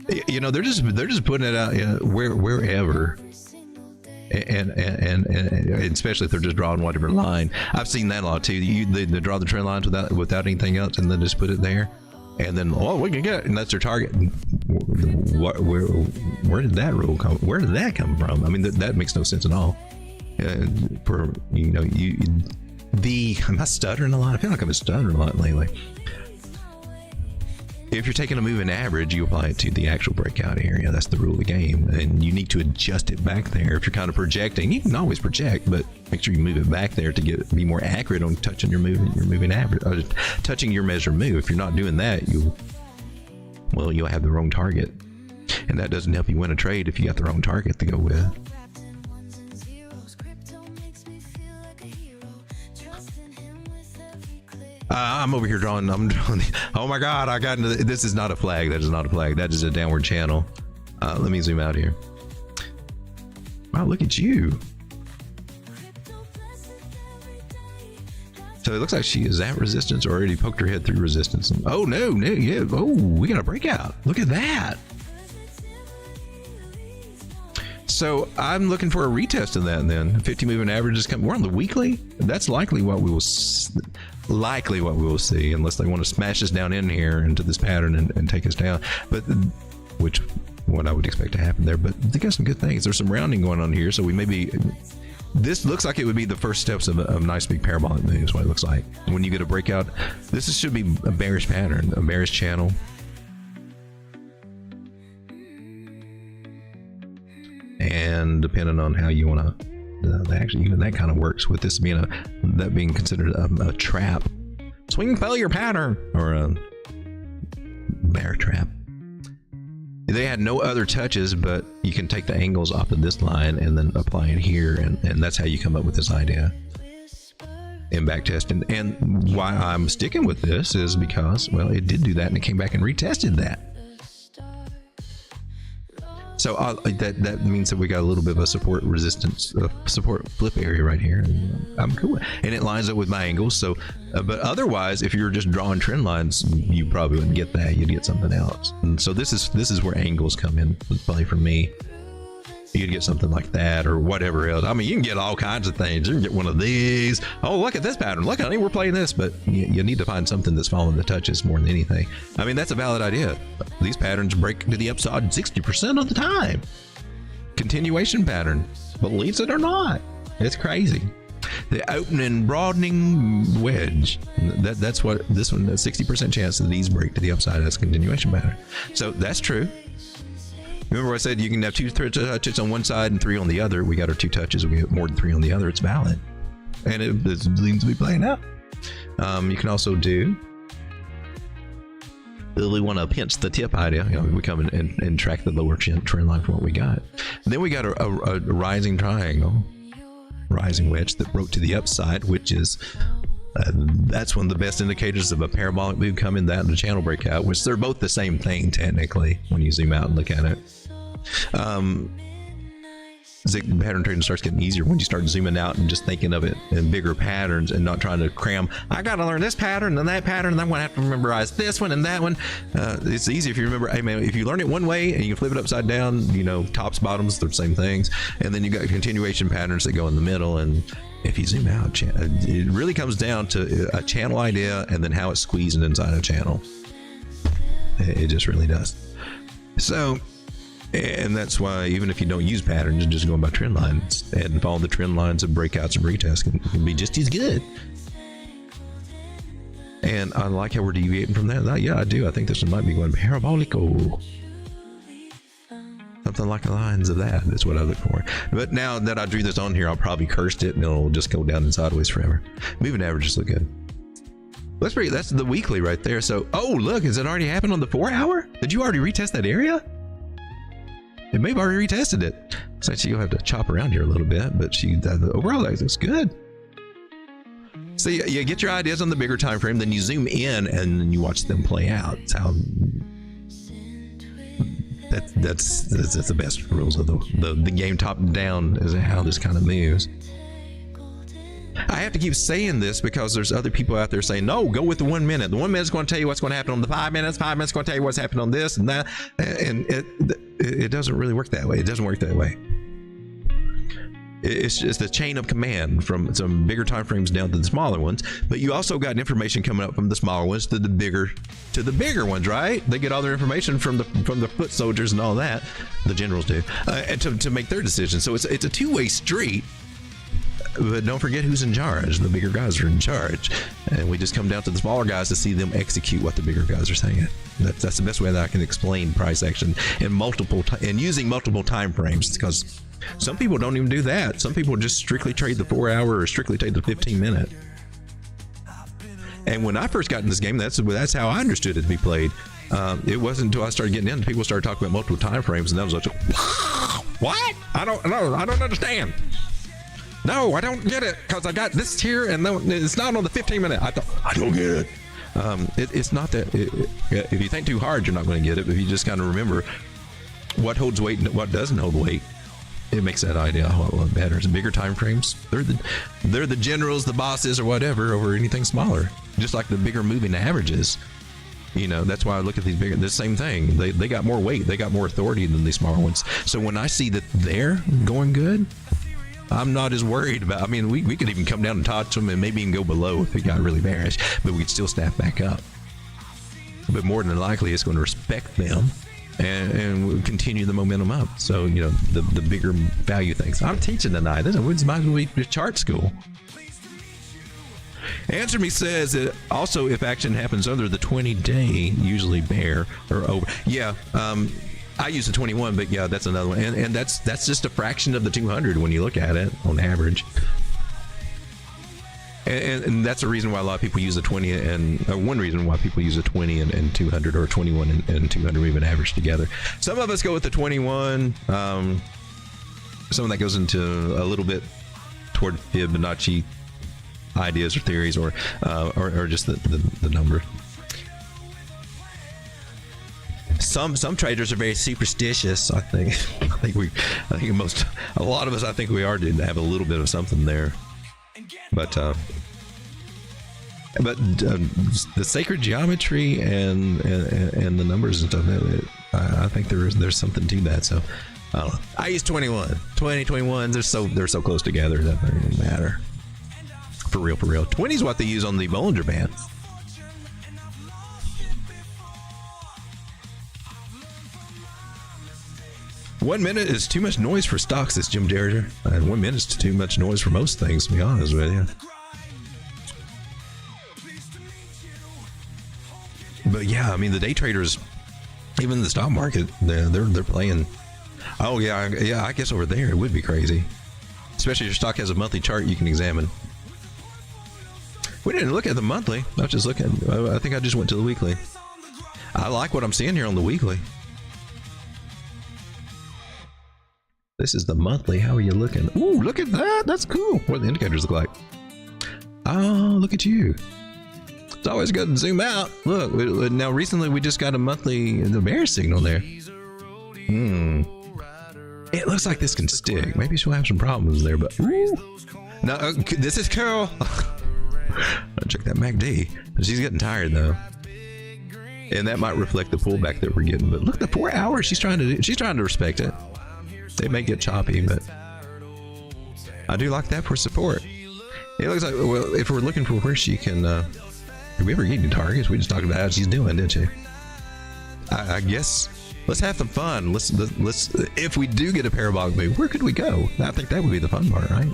They're just putting it out wherever. And especially if they're just drawing whatever line. I've seen that a lot too. They draw the trend lines without anything else, and then just put it there, and then we can get it, and that's their target. Where did that rule come? Where did that come from? I mean, that makes no sense at all. Am I stuttering a lot? I feel like I've been stuttering a lot lately. If you're taking a moving average, you apply it to the actual breakout area. That's the rule of the game, and you need to adjust it back there. If you're kind of projecting, you can always project, but make sure you move it back there to be more accurate on touching your moving average, touching your measure move. If you're not doing that, you'll have the wrong target, and that doesn't help you win a trade if you got the wrong target to go with. I'm over here drawing. Oh my God! I got into this. Is not a flag. That is not a flag. That is a downward channel. Let me zoom out here. Wow! Look at you. So it looks like she is at resistance, or already poked her head through resistance. Oh no! Yeah. Oh, we got a breakout. Look at that. So I'm looking for a retest of that. Then 50 moving averages come. We're on the weekly. That's likely what we will see, unless they want to smash us down in here into this pattern and take us down. But what I would expect to happen there. But they got some good things. There's some rounding going on here, so we may be. This looks like it would be the first steps of a nice big parabolic move. Is what it looks like when you get a breakout. This should be a bearish pattern, a bearish channel. And depending on how you want to, actually even that kind of works with this being being considered a trap, swing failure pattern, or a bear trap. They had no other touches, but you can take the angles off of this line and then apply it here, and that's how you come up with this idea in back testing. And why I'm sticking with this is because, well, it did do that and it came back and retested that. So that means that we got a little bit of a support resistance, support flip area right here, and I'm cool. And it lines up with my angles. So, but otherwise, if you're just drawing trend lines, you probably wouldn't get that. You'd get something else. And so this is where angles come in play for me. You'd get something like that or whatever else. I mean, you can get all kinds of things. You can get one of these. Oh, look at this pattern. Look, honey, we're playing this. But you need to find something that's following the touches more than anything. I mean, that's a valid idea. These patterns break to the upside 60% of the time. Continuation pattern. Believes it or not. It's crazy. The opening, broadening wedge. That's what this one, 60% chance that these break to the upside as continuation pattern. So that's true. Remember I said you can have 2 touches on one side and 3 on the other. We got our 2 touches. We get more than 3 on the other. It's valid. And it seems to be playing out. You can also do, really want to pinch the tip idea, we come and track the lower trend line from what we got. And then we got a rising triangle, rising wedge that broke to the upside, which is that's one of the best indicators of a parabolic move coming, that and the channel breakout, which they're both the same thing technically when you zoom out and look at it. The pattern trading starts getting easier when you start zooming out and just thinking of it in bigger patterns and not trying to cram. I got to learn this pattern and that pattern, and I'm going to have to memorize this one and that one. It's easy if you remember. Hey man, if you learn it one way and you flip it upside down, tops, bottoms, they're the same things. And then you got continuation patterns that go in the middle. And if you zoom out, it really comes down to a channel idea and then how it's squeezing inside a channel. It just really does. So. And that's why even if you don't use patterns and just going by trend lines and follow the trend lines of breakouts and retests can be just as good. And I like how we're deviating from that. Yeah, I do. I think this one might be going parabolico. Something like the lines of that is what I look for. But now that I drew this on here, I'll probably curse it and it'll just go down and sideways forever. Moving averages look good. That's the weekly right there. So, oh, look, has it already happened on the 4 hour? Did you already retest that area? It may have already retested it. So you'll have to chop around here a little bit, but overall looks good. So you get your ideas on the bigger time frame, then you zoom in and then you watch them play out. It's how that's the best rules of the game. Top down is how this kind of moves. I have to keep saying this because there's other people out there saying, no, go with the 1 minute. The 1 minute is going to tell you what's going to happen on the 5 minutes. 5 minutes is going to tell you what's happened on this and that. And it doesn't really work that way. It doesn't work that way. It's just a chain of command from some bigger time frames down to the smaller ones. But you also got information coming up from the smaller ones to the bigger ones, right? They get all their information from the foot soldiers and all that. The generals do, and to make their decisions. So it's a two-way street. But don't forget who's in charge. The bigger guys are in charge, and we just come down to the smaller guys to see them execute what the bigger guys are saying. That's the best way that I can explain price action in using multiple time frames, because some people don't even do that. Some people just strictly trade the 4 hour or strictly trade the 15 minute. And when I first got in this game, that's how I understood it to be played. It wasn't until I started getting in, people started talking about multiple time frames, and that was like, what? I don't understand. No, I don't get it, because I got this here and it's not on the 15 minute. I don't get it. It's not that. If you think too hard, you're not going to get it. But if you just kind of remember what holds weight and what doesn't hold weight, it makes that idea a whole lot better. It's bigger time frames. They're the generals, the bosses, or whatever over anything smaller. Just like the bigger moving averages. That's why I look at these bigger. The same thing. They got more weight. They got more authority than these smaller ones. So when I see that they're going good, I'm not as worried about. I mean, we could even come down and touch them and maybe even go below if it got really bearish, but we'd still snap back up. But more than likely, it's going to respect them and continue the momentum up. So the bigger value things. I'm teaching tonight. This might as well be chart school. Answer Me says that also if action happens under the 20-day, usually bear or over. Yeah. I use the 21, but yeah, that's another one, and that's just a fraction of the 200 when you look at it on average. And that's a reason why a lot of people use the 20, and one reason why people use the 20 and 200, or 21 and 200 even average together. Some of us go with the 21. Some of that goes into a little bit toward Fibonacci ideas or theories, or just the number. Some traders are very superstitious. I think a lot of us, I think we are to have a little bit of something there. But the sacred geometry and the numbers and stuff, I think there's something to that. So I don't know. I use 21. 20, 21. They're so close together that it doesn't matter. For real. 20 is what they use on the Bollinger Band. One minute is too much noise for stocks, says Jim Derringer. And 1 minute is too much noise for most things, to be honest with you. But yeah, I mean, the day traders, even the stock market, they're playing. Oh yeah, I guess over there it would be crazy. Especially if your stock has a monthly chart you can examine. We didn't look at the monthly. I was just looking. I think I just went to the weekly. I like what I'm seeing here on the weekly. This is the monthly. How are you looking? Ooh, look at that. That's cool. What do the indicators look like? Oh, look at you. It's always good to zoom out. Look, now recently we just got a monthly bear signal there. It looks like this can stick. Maybe she'll have some problems there, but ooh. Now, this is Carol. I'll check that MACD. She's getting tired though. And that might reflect the pullback that we're getting. But look, the 4 hours she's trying to respect it. They may get choppy, but I do like that for support. It looks like, well, if we're looking for where she can, did we ever get any targets? We just talked about how she's doing, didn't you? I guess let's have some fun. Let's if we do get a parabolic move, where could we go? I think that would be the fun part, right?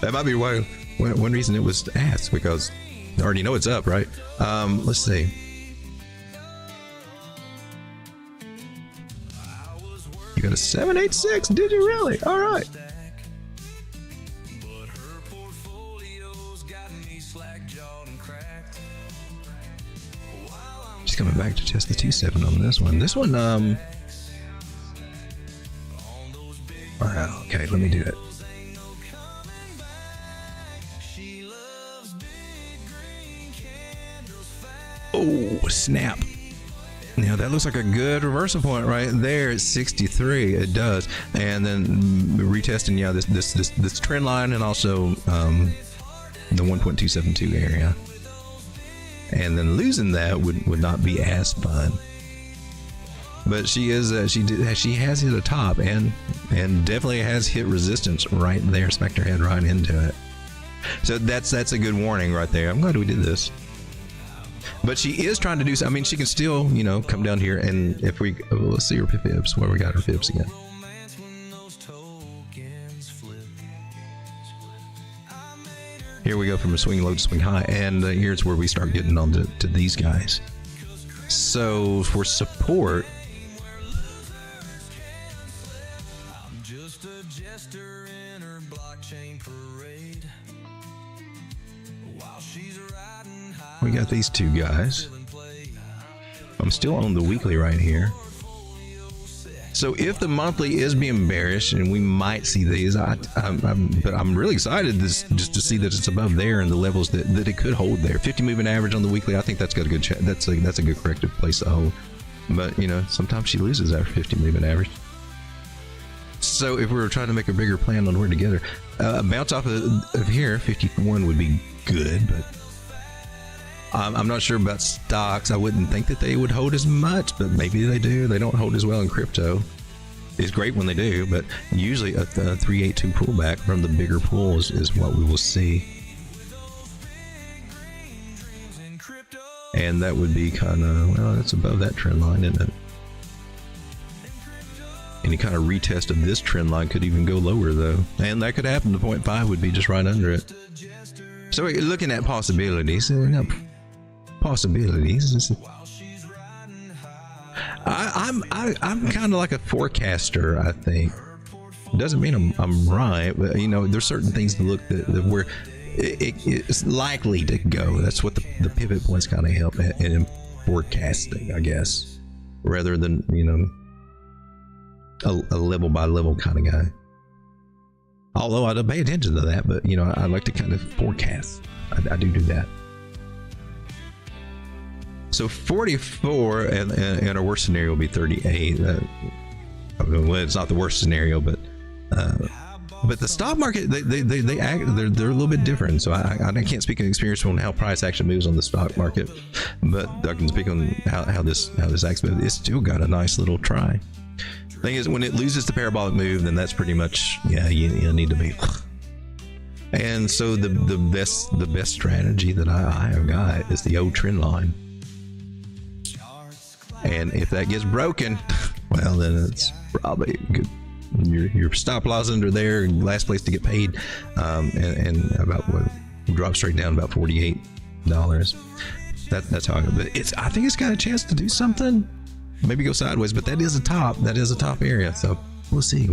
That might be why one reason it was asked, because I already know it's up, right? Let's see. You got a 786, did you really? All right. Just coming back to test the T7 on this one. This one, wow, okay, let me do it. Oh, snap. Now that looks like a good reversal point right there at 63. It does. And then retesting, yeah, this trend line, and also the 1.272 area. And then losing that would not be as fun. But she is she has hit a top and definitely has hit resistance right there. Smacked her head right into it. So that's a good warning right there. I'm glad we did this. But she is trying to do so. I mean, she can still, you know, come down here, and if we let's see her pips, where we got her pips again. Here we go from a swing low to swing high, and here's where we start getting on to these guys. So for support, I'm just a jester in her blockchain parade. While she's riding high, we got these two guys. I'm still on the weekly right here. So if the monthly is being bearish, and we might see these, but I'm really excited just to see that it's above there and the levels that it could hold there. 50 moving average on the weekly, I think that's got a good that's a good corrective place to hold. But you know, sometimes she loses after 50 moving average. So if we were trying to make a bigger plan on where to get her, bounce off of here, 51 would be good, but I'm not sure about stocks. I wouldn't think that they would hold as much, but maybe they do. They don't hold as well in crypto. It's great when they do, but usually a 382 pullback from the bigger pools is what we will see. And that would be kind of, well, it's above that trend line, isn't it? Any kind of retest of this trend line could even go lower, though. And that could happen. The 0.5 would be just right under it. So we're looking at possibilities. Possibilities. I'm kind of like a forecaster, I think. Doesn't mean I'm right, but you know, there's certain things to look at where it's likely to go. That's what the pivot points kind of help in forecasting, I guess, rather than, you know, a level by level kind of guy. Although I don't pay attention to that, but you know, I like to kind of forecast. I do that. So 44, and our worst scenario will be 38. Well, it's not the worst scenario, but the stock market, they act, they're a little bit different. So I can't speak in experience on how price action moves on the stock market, but I can speak on how this acts. But it's still got a nice little try. Thing is, when it loses the parabolic move, then that's pretty much, yeah, you need to be. And so the best strategy that I have got is the old trend line. And if that gets broken, well, then it's probably good. Your stop loss under there, last place to get paid, and about what drop straight down about $48. That's how I go. But I think it's got a chance to do something. Maybe go sideways, but that is a top area. So we'll see.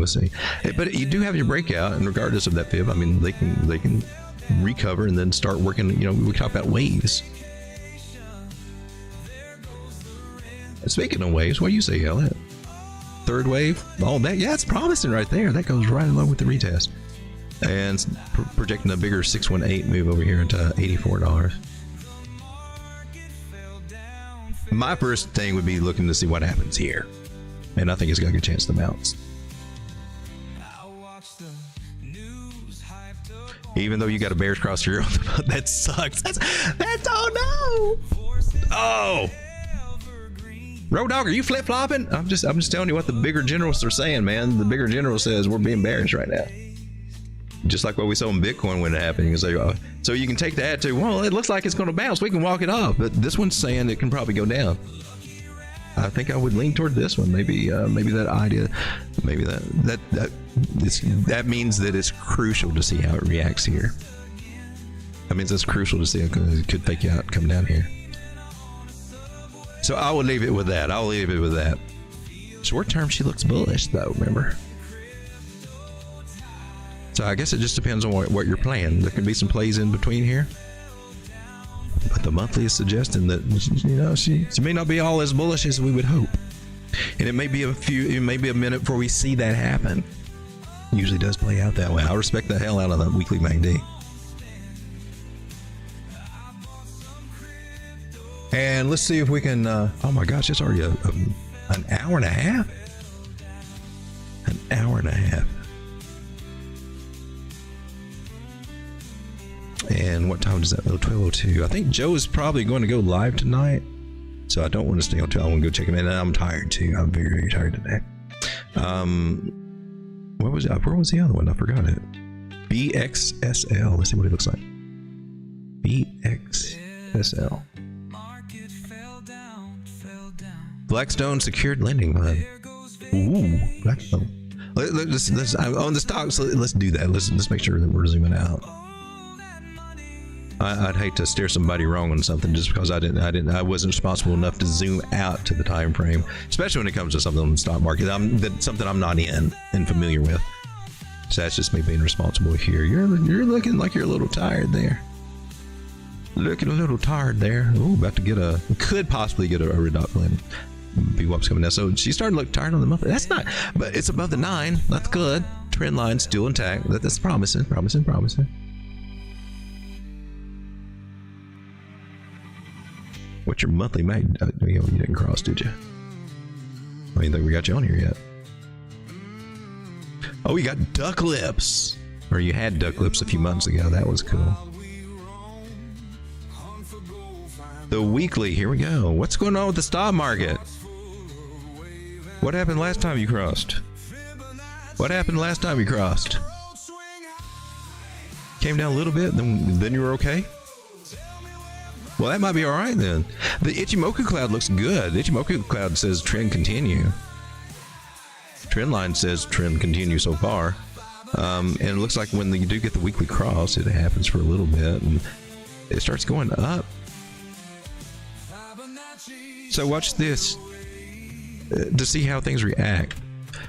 But you do have your breakout, and regardless of that fib, I mean, they can recover and then start working. You know, we talk about waves. Speaking of waves, what do you say, Elliot? Third wave? Oh, that, yeah, it's promising right there. That goes right along with the retest. And projecting a bigger 618 move over here into $84. My first thing would be looking to see what happens here. And I think it's got a good chance to bounce. Even though you got a bear's cross here, that sucks. That's oh no! Oh! Road Dog, are you flip flopping? I'm just telling you what the bigger generals are saying, man. The bigger general says we're being bearish right now. Just like what we saw in Bitcoin when it happened. You can say, oh, so you can take that to, well, it looks like it's going to bounce. We can walk it off, but this one's saying it can probably go down. I think I would lean toward this one. Maybe that idea, maybe that means that it's crucial to see how it reacts here. That means it's crucial to see it could fake out, come down here. So I will leave it with that. I'll leave it with that. Short term, she looks bullish though, remember? So I guess it just depends on what you're playing. There could be some plays in between here. But the monthly is suggesting that, you know, she may not be all as bullish as we would hope. And it may be a minute before we see that happen. Usually does play out that way. I respect the hell out of the weekly MACD. And let's see if we can, oh my gosh, it's already an hour and a half. An hour and a half. And what time does that? 12:02. I think Joe is probably going to go live tonight, so I don't want to stay on till I want to go check him in. And I'm tired too. I'm very, very tired today. What was it? Where was the other one? I forgot it. BXSL. Let's see what it looks like. BXSL. Blackstone Secured Lending Fund. Ooh, Blackstone. Let's on the stocks. Let's do that. Let's make sure that we're zooming out. I'd hate to steer somebody wrong on something just because I wasn't responsible enough to zoom out to the time frame, especially when it comes to something on the stock market. Something I'm not in and familiar with. So that's just me being responsible here. You're looking like you're a little tired there. Looking a little tired there. Oh, about to could possibly get a reduction. VWAP's coming down. So she started to look tired on the monthly. That's not, but it's above the 9. That's good. Trend line still intact. That's promising. What's your monthly MAC? You didn't cross, did you? I don't think we got you on here yet. Oh, we got duck lips. Or you had duck lips a few months ago. That was cool. The weekly, here we go. What's going on with the stock market? What happened last time you crossed? Came down a little bit, then you were okay? Well, that might be all right then. The Ichimoku cloud looks good. The Ichimoku cloud says trend continue. Trend line says trend continue so far. And it looks like when you do get the weekly cross, it happens for a little bit and it starts going up. So watch this to see how things react.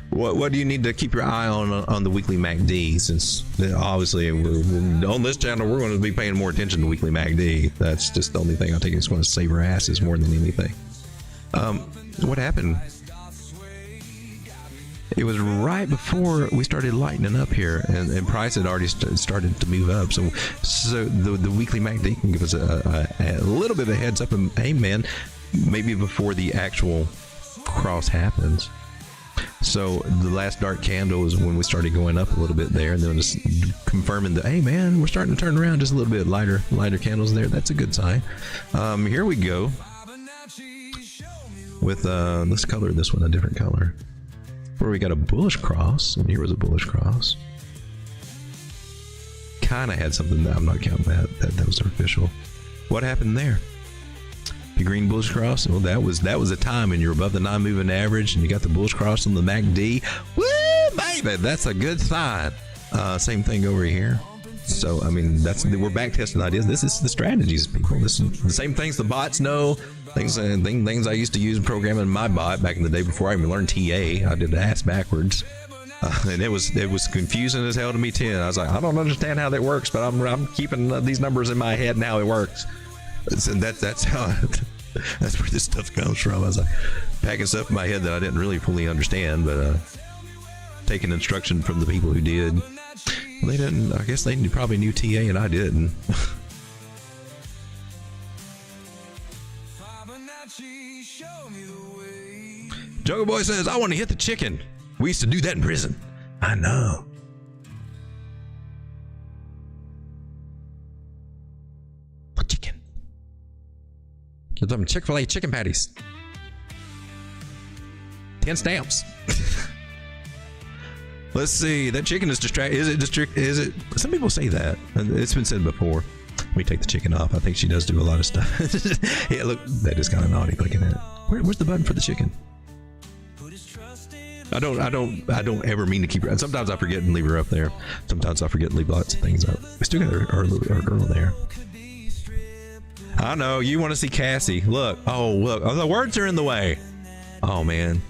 What do you need to keep your eye on the weekly MACD, since obviously we're on this channel, we're going to be paying more attention to weekly MACD. That's just the only thing I think it's going to save our asses more than anything. What happened? It was right before we started lightening up here, and price had already started to move up. So the weekly MACD can give us a little bit of a heads up, and hey man, maybe before the actual cross happens. So the last dark candle is when we started going up a little bit there, and then just confirming that, hey man, we're starting to turn around, just a little bit lighter candles there. That's a good sign. Here we go with let's color this one a different color, where we got a bullish cross, and here was a bullish cross. Kind of had something that I'm not counting that was artificial. What happened there? The green bullish cross. Well, that was a time when you're above the 9 moving average and you got the bullish cross on the MACD. Woo, baby, that's a good sign. Same thing over here. So I mean, we're back testing ideas. This is the strategies, people. This is the same things the bots know. Things I used to use programming my bot back in the day before I even learned TA. I did the ass backwards. And it was confusing as hell to me too. I was like, I don't understand how that works, but I'm keeping these numbers in my head and how it works. And that's how That's where this stuff comes from. I was like packing stuff in my head that I didn't really fully understand, but taking instruction from the people who did. They didn't. I guess they probably knew TA and I didn't. Jungle Boy says, I want to hit the chicken. We used to do that in prison. I know. Chicken. Get them Chick-fil-A chicken patties. 10 stamps. Let's see. That chicken is Is it? Some people say that. It's been said before. Let me take the chicken off. I think she does do a lot of stuff. Yeah, look, that is kind of naughty looking at it. Where's the button for the chicken? I don't ever mean to keep her. Sometimes I forget and leave her up there. Sometimes I forget and leave lots of things up. We still got our girl there. I know you want to see Cassie. Look. Oh, look. Oh, the words are in the way. Oh man.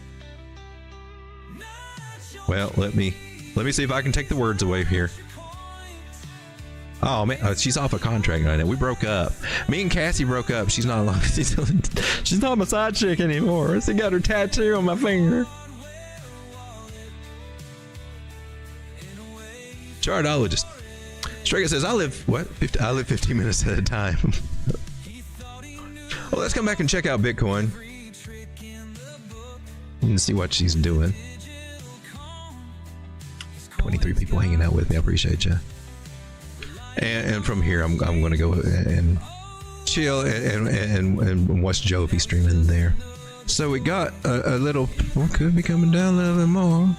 Well, let me see if I can take the words away here. Oh man, she's off a contract right now. We broke up. Me and Cassie broke up. She's not she's not my side chick anymore. She got her tattoo on my finger. Chartologist. Strega says, I live 15 minutes at a time. Well, let's come back and check out Bitcoin and see what she's doing. 23 people hanging out with me. I appreciate you. And from here, I'm going to go and chill and watch Joe if he's streaming there. So we got a little. Well, could be coming down a little bit more.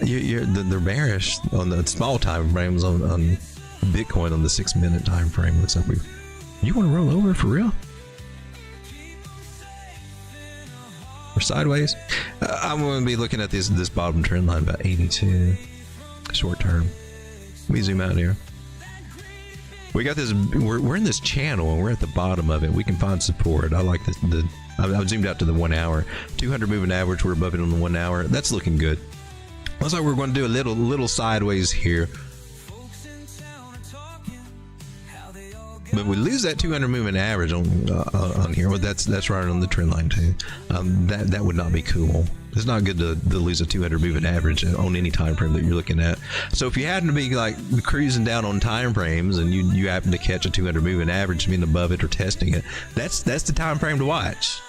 They're bearish on the small time frames on Bitcoin on the 6-minute time frame. Looks like you want to roll over for real? Or sideways? I'm going to be looking at this bottom trend line about 82 short term. Let me zoom out here. We got this. We're in this channel and we're at the bottom of it. We can find support. I like this. I've zoomed out to the 1 hour, 200 moving average. We're above it on the 1 hour. That's looking good. Looks like we're going to do a little sideways here. But we lose that 200 moving average on here. Well, that's right on the trend line too. That would not be cool. It's not good to lose a 200 moving average on any time frame that you're looking at. So if you happen to be like cruising down on time frames and you happen to catch a 200 moving average being above it or testing it, that's the time frame to watch.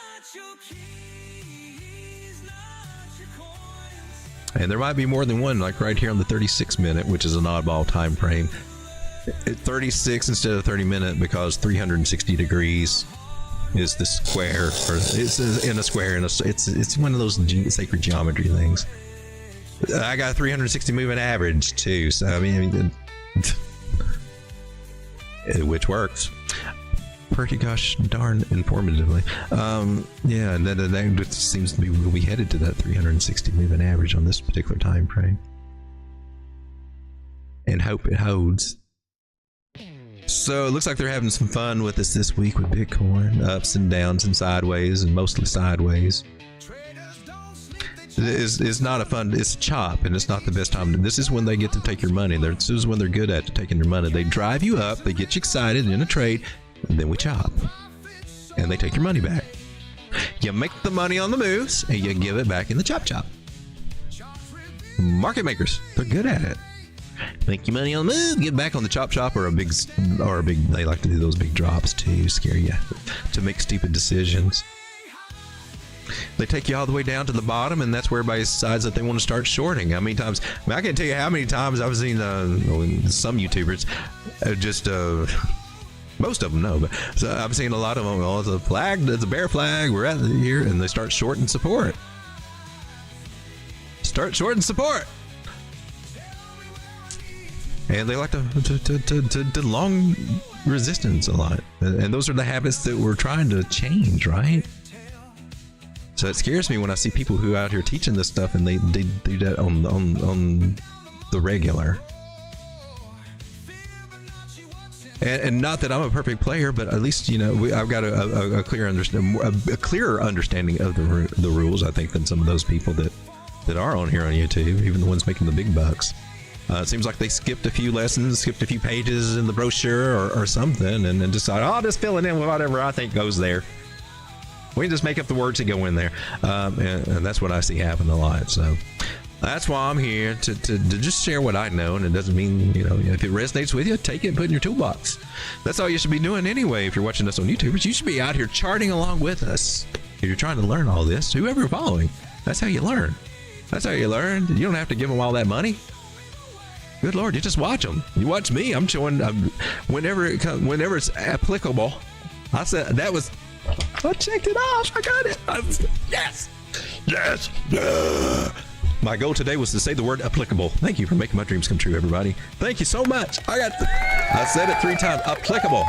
And there might be more than one, like right here on the 36-minute, which is an oddball time frame. 36 instead of 30-minute because 360 degrees is the square, or it's in a square, it's one of those sacred geometry things. I got a 360 moving average too, so I mean which works pretty gosh darn informatively. Yeah, that seems to be we'll be headed to that 360 moving average on this particular time frame, and hope it holds. So it looks like they're having some fun with us this week with Bitcoin, ups and downs and sideways, and mostly sideways. It's not a fun, it's a chop, and it's not the best time. This is when they get to take your money. This is when they're good at taking your money. They drive you up, they get you excited in a trade, and then we chop. And they take your money back. You make the money on the moves, and you give it back in the chop. Market makers, they're good at it. Make your money on the move, get back on the chop, or a big. They like to do those big drops too, scare you to make stupid decisions. They take you all the way down to the bottom, and that's where everybody decides that they want to start shorting. How many times? I mean, I can't tell you how many times I've seen some YouTubers most of them know, but so I've seen a lot of them. Oh, it's a flag, it's a bear flag. We're at here, and they start shorting support. Start shorting support. And they like to long resistance a lot, and those are the habits that we're trying to change, right? So it scares me when I see people who are out here teaching this stuff and they do that on the regular. And not that I'm a perfect player, but at least I've got a clearer understanding of the rules, I think, than some of those people that are on here on YouTube, even the ones making the big bucks. It seems like they skipped a few lessons, skipped a few pages in the brochure or something, and then decided, oh, I'll just fill it in with whatever I think goes there. We can just make up the words that go in there, and that's what I see happen a lot. So that's why I'm here to just share what I know, and it doesn't mean, if it resonates with you, take it and put it in your toolbox. That's all you should be doing anyway. If you're watching us on YouTube, but you should be out here charting along with us. If you're trying to learn all this, whoever you're following, that's how you learn. That's how you learn. You don't have to give them all that money. Good Lord, you just watch them. You watch me. I'm showing whenever it's applicable. I said that was. I checked it off. I got it. Yes. My goal today was to say the word applicable. Thank you for making my dreams come true, everybody. Thank you so much. I said it 3 times. Applicable.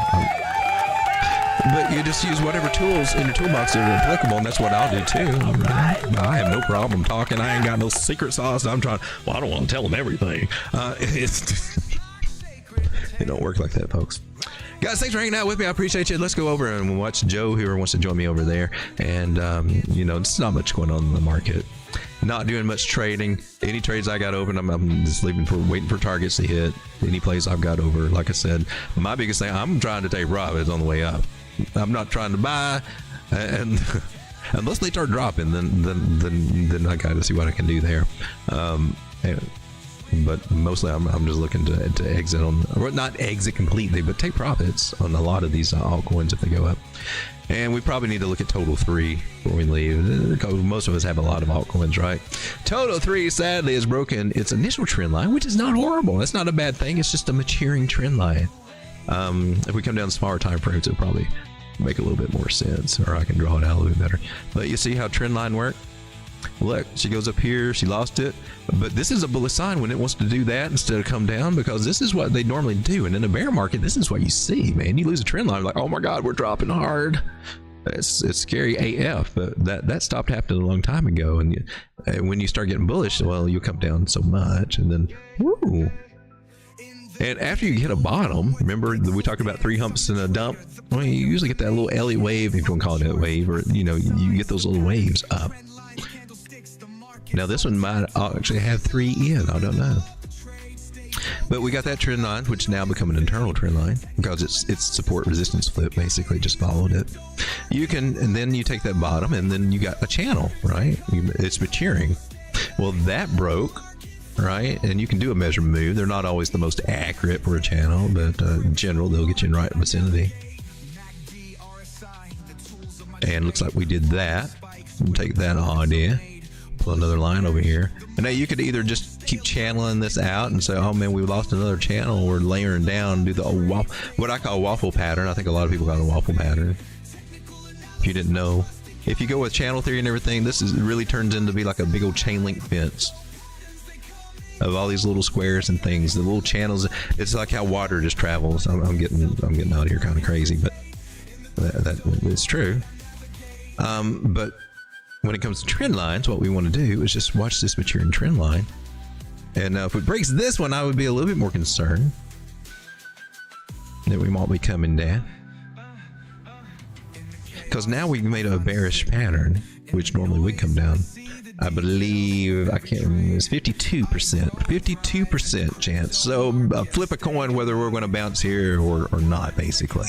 But you just use whatever tools in your toolbox that are applicable, and that's what I'll do too. I have no problem talking. I ain't got no secret sauce. I don't want to tell them everything. It don't work like that, folks. Guys, thanks for hanging out with me. I appreciate you. Let's go over and watch Joe, whoever wants to join me over there. And, there's not much going on in the market. Not doing much trading. Any trades I got open, I'm just waiting for targets to hit. Any plays I've got over, like I said, my biggest thing, I'm trying to take profits on the way up. I'm not trying to buy, and unless they start dropping, then I got to see what I can do there. But mostly I'm just looking to exit or not exit completely, but take profits on a lot of these altcoins if they go up. And we probably need to look at Total 3 before we leave, because most of us have a lot of altcoins, right? Total 3 sadly has broken its initial trend line, which is not horrible. That's not a bad thing. It's just a maturing trend line. If we come down to smaller time frames, it'll probably make a little bit more sense, or I can draw it out a little bit better. But you see how trend line work? Look, she goes up here, she lost it, but this is a bullish sign when it wants to do that instead of come down, because this is what they normally do. And in a bear market, this is what you see, man. You lose a trend line, like, oh my God, we're dropping hard. It's scary AF, but that stopped happening a long time ago. And when you start getting bullish, well, you'll come down so much, and then woo. And after you hit a bottom, remember we talked about 3 humps and a dump? Well, you usually get that little Elliott wave, if you want to call it a wave, or you get those little waves up. Now this one might actually have 3 in, I don't know. But we got that trend line, which now become an internal trend line, because it's support resistance flip, basically just followed it. And then you take that bottom, and then you got a channel, right? It's maturing. Well, that broke. Right, and you can do a measurement move. They're not always the most accurate for a channel, but in general, they'll get you in the right vicinity. And looks like we did that. We'll take that idea, pull another line over here, and now you could either just keep channeling this out and say, "Oh man, we lost another channel." We're layering down, do the old what I call waffle pattern. I think a lot of people call it a waffle pattern. If you didn't know, if you go with channel theory and everything, this really turns into be like a big old chain link fence of all these little squares and things, the little channels. It's like how water just travels. I'm getting out here kind of crazy, but that it's true. But when it comes to trend lines, what we want to do is just watch this maturing trend line. And now if it breaks this one, I would be a little bit more concerned that we might be coming down, because now we've made a bearish pattern, which normally would come down. I believe, I can't remember, it's 52% chance. So flip a coin whether we're going to bounce here or not, basically.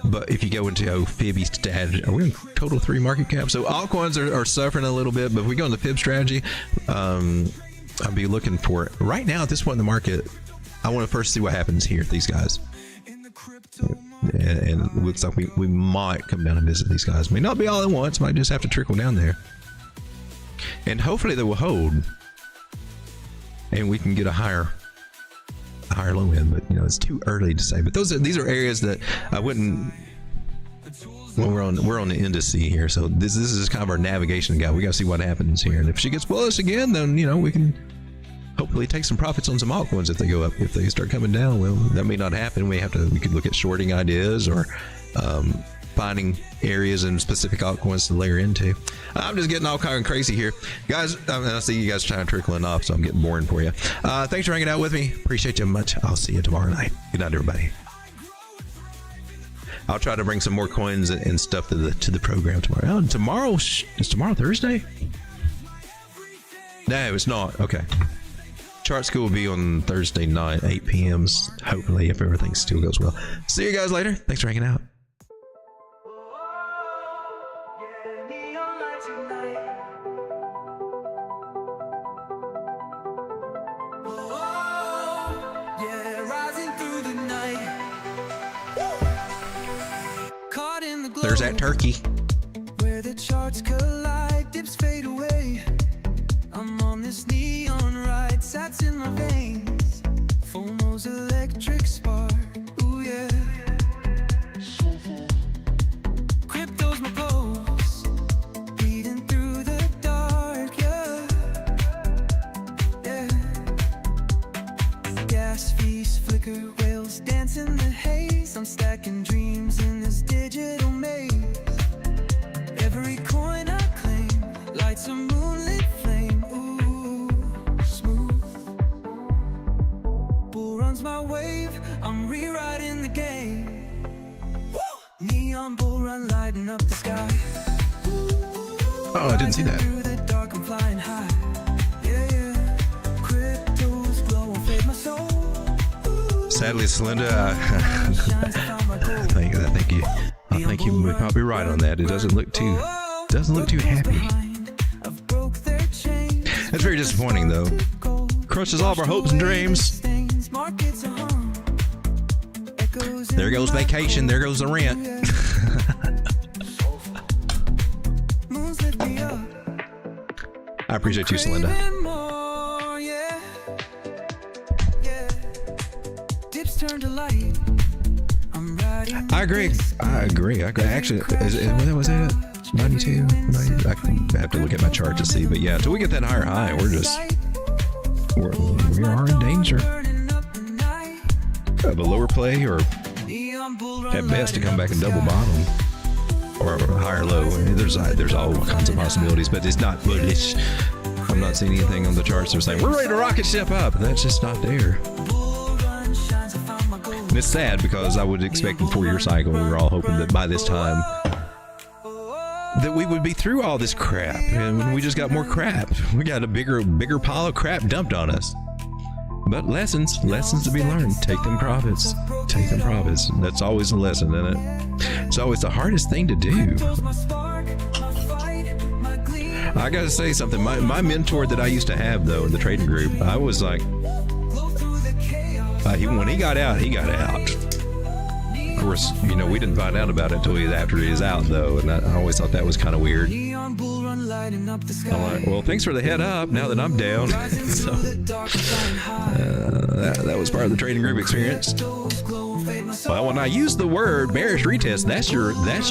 But if you go into Fib strategy, are we in total 3 market cap? So altcoins are suffering a little bit, but if we go into Fib strategy, I'll be looking for it. Right now, at this point in the market, I want to first see what happens here with these guys. And it looks like we might come down and visit these guys. May not be all at once, might just have to trickle down there. And hopefully they will hold, and we can get a higher low end, but it's too early to say. But these are areas that I wouldn't. Well, we're on the indice here, so this is kind of our navigation guide. We got to see what happens here, and if she gets bullish again, then we can hopefully take some profits on some altcoins if they go up. If they start coming down, well, that may not happen. We could look at shorting ideas or finding areas in specific altcoins to layer into. I'm just getting all kind of crazy here, guys. I see you guys trying to trickling off, so I'm getting boring for you. Thanks for hanging out with me. Appreciate you much. I'll see you tomorrow night. Good night, everybody. I'll try to bring some more coins and stuff to the program tomorrow. Is tomorrow Thursday? No, it's not. Okay. Chart school will be on Thursday night, 8 p.m. Hopefully, if everything still goes well. See you guys later. Thanks for hanging out. There's that turkey. Where the charts collide, dips fade away. I'm on this neon ride, sats in my veins. FOMO's electric spark, ooh yeah. Crypto's my pulse, bleeding through the dark, yeah. Gas fees flicker, whales dance in the haze. I'm stacking dreams in this digital maze. Every coin I claim lights a moonlit flame. Ooh, smooth. Bull runs my wave, I'm rewriting the game. Woo! Neon bull run lighting up the sky. Oh, I didn't see that. Through the dark, I'm flying high. Yeah, yeah. Crypto's glow won't fade my soul. Sadly, Celinda, I think you would probably be right on that. It doesn't look too happy. That's very disappointing, though. Crushes all of our hopes and dreams. There goes vacation. There goes the rent. I appreciate you, Celinda. I agree. Actually, was that 92? 90? I have to look at my chart to see. But yeah, till we get that higher high, we are in danger of a lower play, or at best to come back and double bottom, or a higher low. There's all kinds of possibilities, but it's not bullish. I'm not seeing anything on the charts that are saying we're ready to rocket ship up. That's just not there. And it's sad because I would expect in 4-year cycle, we were all hoping that by this time that we would be through all this crap, and we just got more crap. We got a bigger pile of crap dumped on us. But lessons to be learned. Take them profits. That's always a lesson, isn't it? It's always the hardest thing to do. I gotta say something. My mentor that I used to have, though, in the trading group, I was like, when he got out, he got out. Of course, we didn't find out about it until after he was out, though, and I always thought that was kind of weird. I'm like, well, thanks for the head up now that I'm down. So, that was part of the trading group experience. Well, when I use the word bearish retest, that's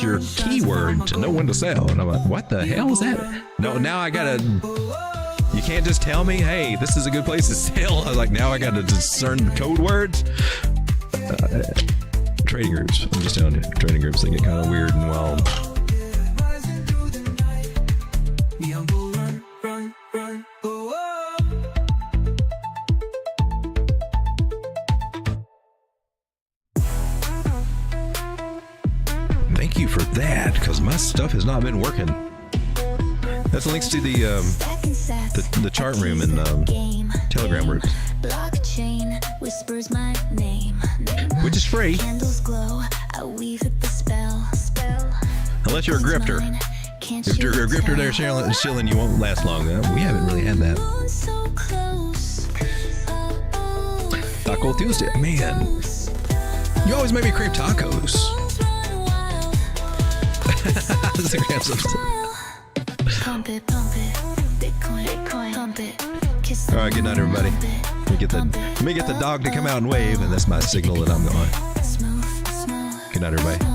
your keyword to know when to sell. And I'm like, what the hell is that? No, now I gotta. You can't just tell me, hey, this is a good place to sell. I was like, now I got to discern the code words. Trading groups, I'm just telling you, trading groups, they get kind of weird and wild. Thank you for that, because my stuff has not been working. That's links to the chart room in Telegram groups, which is free. Unless you're a grifter. If you're a grifter there chilling, you won't last long. We haven't really had that. Taco Tuesday, man. You always make me crave tacos. All right, good night, everybody. Let me get the dog to come out and wave, and that's my signal that I'm going. Good night, everybody.